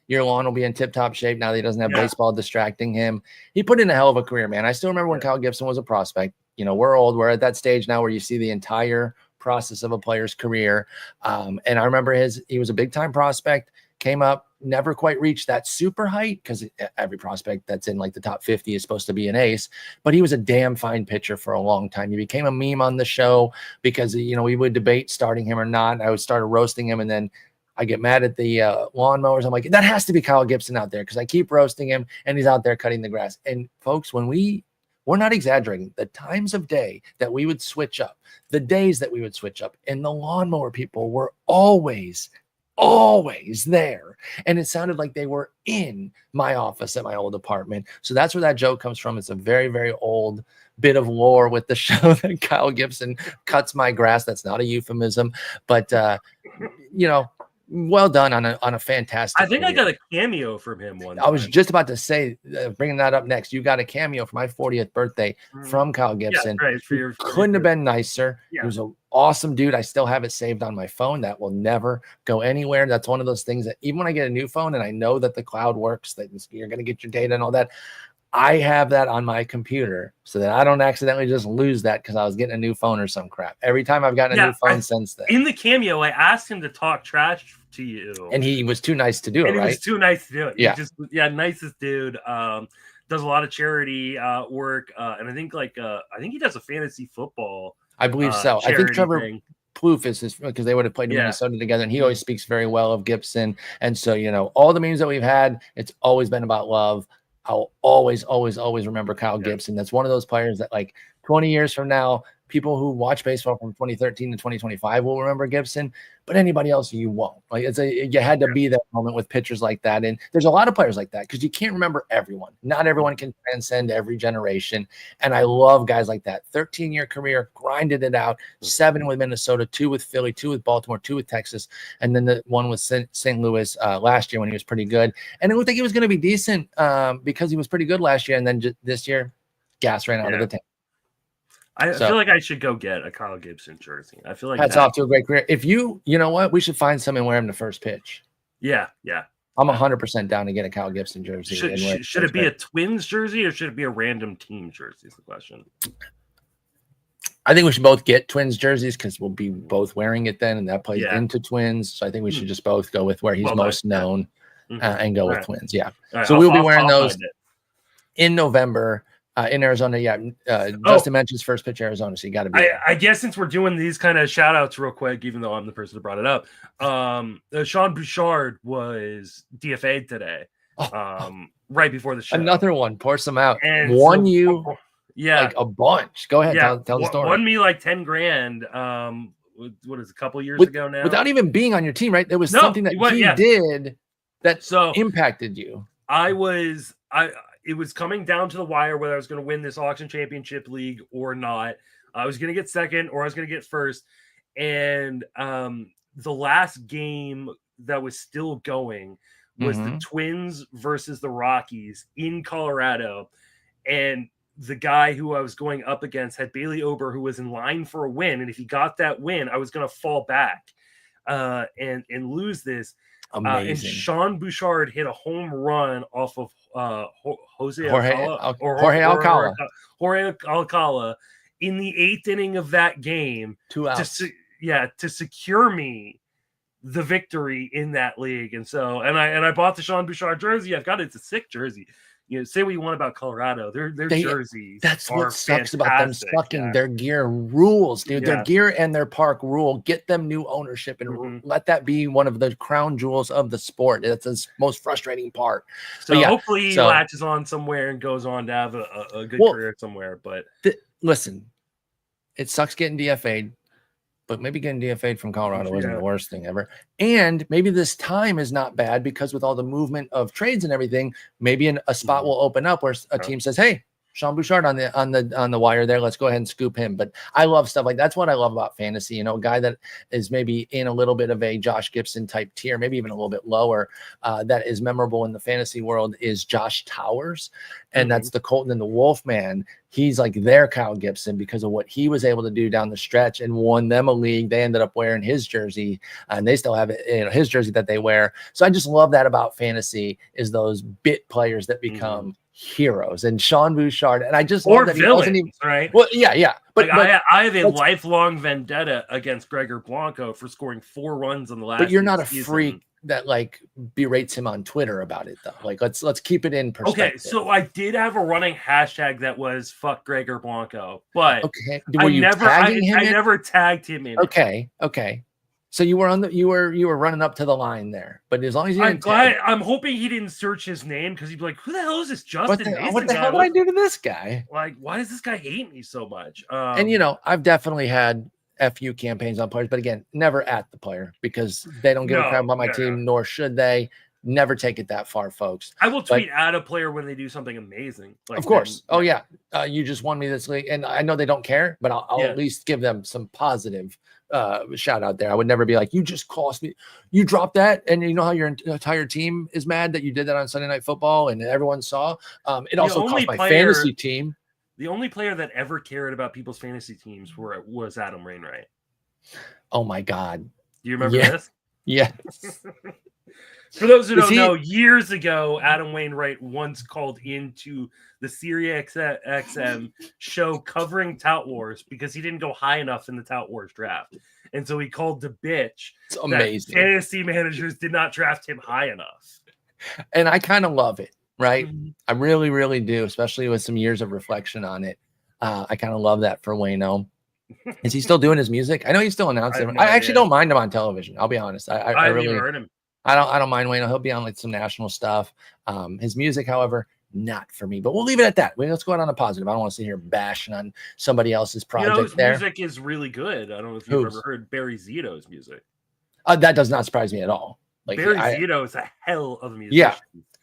your lawn will be in tip-top shape now that he doesn't have baseball distracting him. He put in a hell of a career, man. I still remember when Kyle Gibson was a prospect. We're old. We're at that stage now where you see the entire process of a player's career. And I remember he was a big-time prospect, came up, never quite reached that super height because every prospect that's in like the top 50 is supposed to be an ace, but he was a damn fine pitcher for a long time. He became a meme on the show because, we would debate starting him or not. I would start roasting him, and then I get mad at the lawnmowers. I'm like, that has to be Kyle Gibson out there because I keep roasting him and he's out there cutting the grass. And folks, when we're not exaggerating, the times of day that we would switch up, the days that we would switch up, and the lawnmower people were always there. And it sounded like they were in my office at my old apartment. So that's where that joke comes from. It's a very, very old bit of lore with the show that Kyle Gibson cuts my grass. That's not a euphemism, but well done on a fantastic. I think career. I got a cameo from him one time. I was just about to say, bringing that up next. You got a cameo for my 40th birthday from Kyle Gibson. Yeah, right, couldn't have been nicer. Yeah. He was an awesome dude. I still have it saved on my phone. That will never go anywhere. That's one of those things that even when I get a new phone and I know that the cloud works, that you're going to get your data and all that, I have that on my computer so that I don't accidentally just lose that because I was getting a new phone or some crap. Every time I've gotten a new phone since then. In the cameo, I asked him to talk trash to you. And he was too nice to do it, right? He was too nice to do it. Yeah. Nicest dude. Does a lot of charity work. And I think he does a fantasy football. I believe so. I think Trevor Plouffe is because they would have played in Minnesota together, and he always speaks very well of Gibson. And so, all the memes that we've had, it's always been about love. I'll always remember Kyle Gibson. That's one of those players that, like, 20 years from now, people who watch baseball from 2013 to 2025 will remember Gibson, but anybody else you won't. Like, you had to be that moment with pitchers like that. And there's a lot of players like that because you can't remember everyone. Not everyone can transcend every generation. And I love guys like that. 13-year career, grinded it out, 7 with Minnesota, 2 with Philly, 2 with Baltimore, 2 with Texas, and then the one with St. Louis last year when he was pretty good. And it looked like he was going to be decent because he was pretty good last year. And then this year, gas ran out of the tank. I feel like I should go get a Kyle Gibson jersey. I feel like that's off to a great career. If you know what, we should find some and wear him the first pitch. Yeah. I'm 100% down to get a Kyle Gibson jersey. Should it be a Twins jersey or should it be a random team jersey? Is the question. I think we should both get Twins jerseys because we'll be both wearing it then, and that plays into Twins. So I think we should just both go with where he's most known and go with Twins. Yeah. Right, so we'll be wearing those in November. In Arizona, Justin mentions first pitch Arizona, so you got to be. I guess since we're doing these kind of shout outs real quick, even though I'm the person that brought it up, Sean Bouchard was DFA'd today, right before the show. Another one, pour some out. And like a bunch. Go ahead, tell the story. Won me like $10,000. What is it, a couple years ago now? Without even being on your team, right? There was something that he did that impacted you. It was coming down to the wire whether I was going to win this auction championship league or not. I was going to get second or I was going to get first. And the last game that was still going was the Twins versus the Rockies in Colorado. And the guy who I was going up against had Bailey Ober, who was in line for a win. And if he got that win, I was going to fall back and lose this. Amazing. And Sean Bouchard hit a home run off of Jorge Alcala in the 8th inning of that game. 2 outs. To secure me the victory in that league. And so, and I bought the Sean Bouchard jersey. I've got it. It's a sick jersey. Say what you want about Colorado. Their jerseys. That's what sucks about them sucking. Their gear rules, dude. Their gear and their park rule. Get them new ownership and let that be one of the crown jewels of the sport. That's the most frustrating part. So hopefully he latches on somewhere and goes on to have a good career somewhere. But listen, it sucks getting DFA'd. But maybe getting DFA'd from Colorado wasn't the worst thing ever. And maybe this time is not bad because with all the movement of trades and everything, maybe a spot will open up where a team says, hey, Sean Bouchard on the wire there. Let's go ahead and scoop him. But I love stuff like that's what I love about fantasy. A guy that is maybe in a little bit of a Josh Gibson type tier, maybe even a little bit lower, that is memorable in the fantasy world is Josh Towers. And that's the Colton and the Wolfman. he's like their Kyle Gibson because of what he was able to do down the stretch and won them a league. They ended up wearing his jersey, and they still have it, his jersey that they wear. So I just love that about fantasy, is those bit players that become heroes. And Sean Bouchard, and I just love that villains, he wasn't even right. Well, yeah, but I have a lifelong vendetta against Gregor Blanco for scoring 4 runs in the last. But you're not a season. freak that like berates him on Twitter about it, though. Like, let's keep it in perspective. Okay, so I did have a running hashtag that was "fuck Gregor Blanco," but okay, were you tagging him? I never tagged him in. Okay. So you were on the you were running up to the line there, but as long as you I'm hoping he didn't search his name, because he'd be like, "Who the hell is this Justin Mason what the hell did I do to this guy? Like, why does this guy hate me so much?" And I've definitely had FU campaigns on players, but again, never at the player, because they don't give a crap about my team, nor should they. Never take it that far, folks. I will tweet at a player when they do something amazing. Like, of course. Oh yeah. You just won me this league, and I know they don't care, but I'll at least give them some positive shout out there. I would never be like, you just cost me. You dropped that, and you know how your entire team is mad that you did that on Sunday Night Football, and everyone saw. It also cost my fantasy team. The only player that ever cared about people's fantasy teams was Adam Wainwright. Oh my God. Do you remember this? Yes. For those who don't know, years ago, Adam Wainwright once called into the Sirius XM show covering Tout Wars because he didn't go high enough in the Tout Wars draft. And so he called to bitch. It's amazing. That fantasy managers did not draft him high enough. And I kind of love it, right? I really, really do, especially with some years of reflection on it. I kind of love that for Wayno. Is he still doing his music? I know he's still announcing. I actually don't mind him on television. I'll be honest. I really heard him. I don't mind Wayno. He'll be on like some national stuff. His music, however, not for me. But we'll leave it at that. Let's go out on a positive. I don't want to sit here bashing on somebody else's project. His music is really good. I don't know if you've ever heard Barry Zito's music. That does not surprise me at all. Like Barry Zito is a hell of a musician.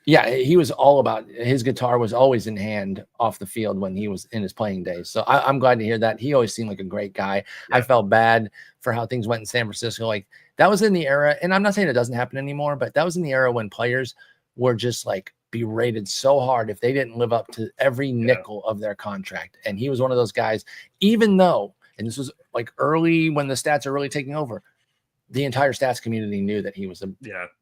Yeah, he was all about, his guitar was always in hand off the field when he was in his playing days. So I'm glad to hear that. He always seemed like a great guy. Yeah. I felt bad for how things went in San Francisco. Like, that was in the era, and I'm not saying it doesn't happen anymore, but that was in the era when players were just like berated so hard if they didn't live up to every nickel of their contract. And he was one of those guys, even though, and this was like early when the stats are really taking over, the entire stats community knew that he was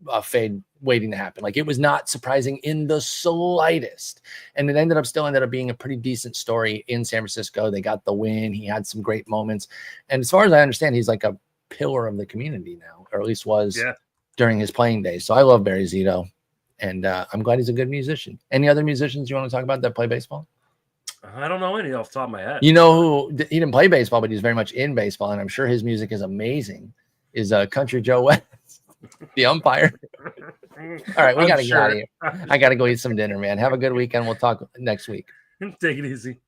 a fade waiting to happen. Like, it was not surprising in the slightest. And it still ended up being a pretty decent story in San Francisco. They got the win. He had some great moments. And as far as I understand, he's like a pillar of the community now, or at least was during his playing days. So I love Barry Zito, and I'm glad he's a good musician. Any other musicians you want to talk about that play baseball? I don't know any off the top of my head. You know who, he didn't play baseball, but he's very much in baseball, and I'm sure his music is amazing, is Country Joe West, the umpire. All right, we got to get out of here. I got to go eat some dinner, man. Have a good weekend. We'll talk next week. Take it easy.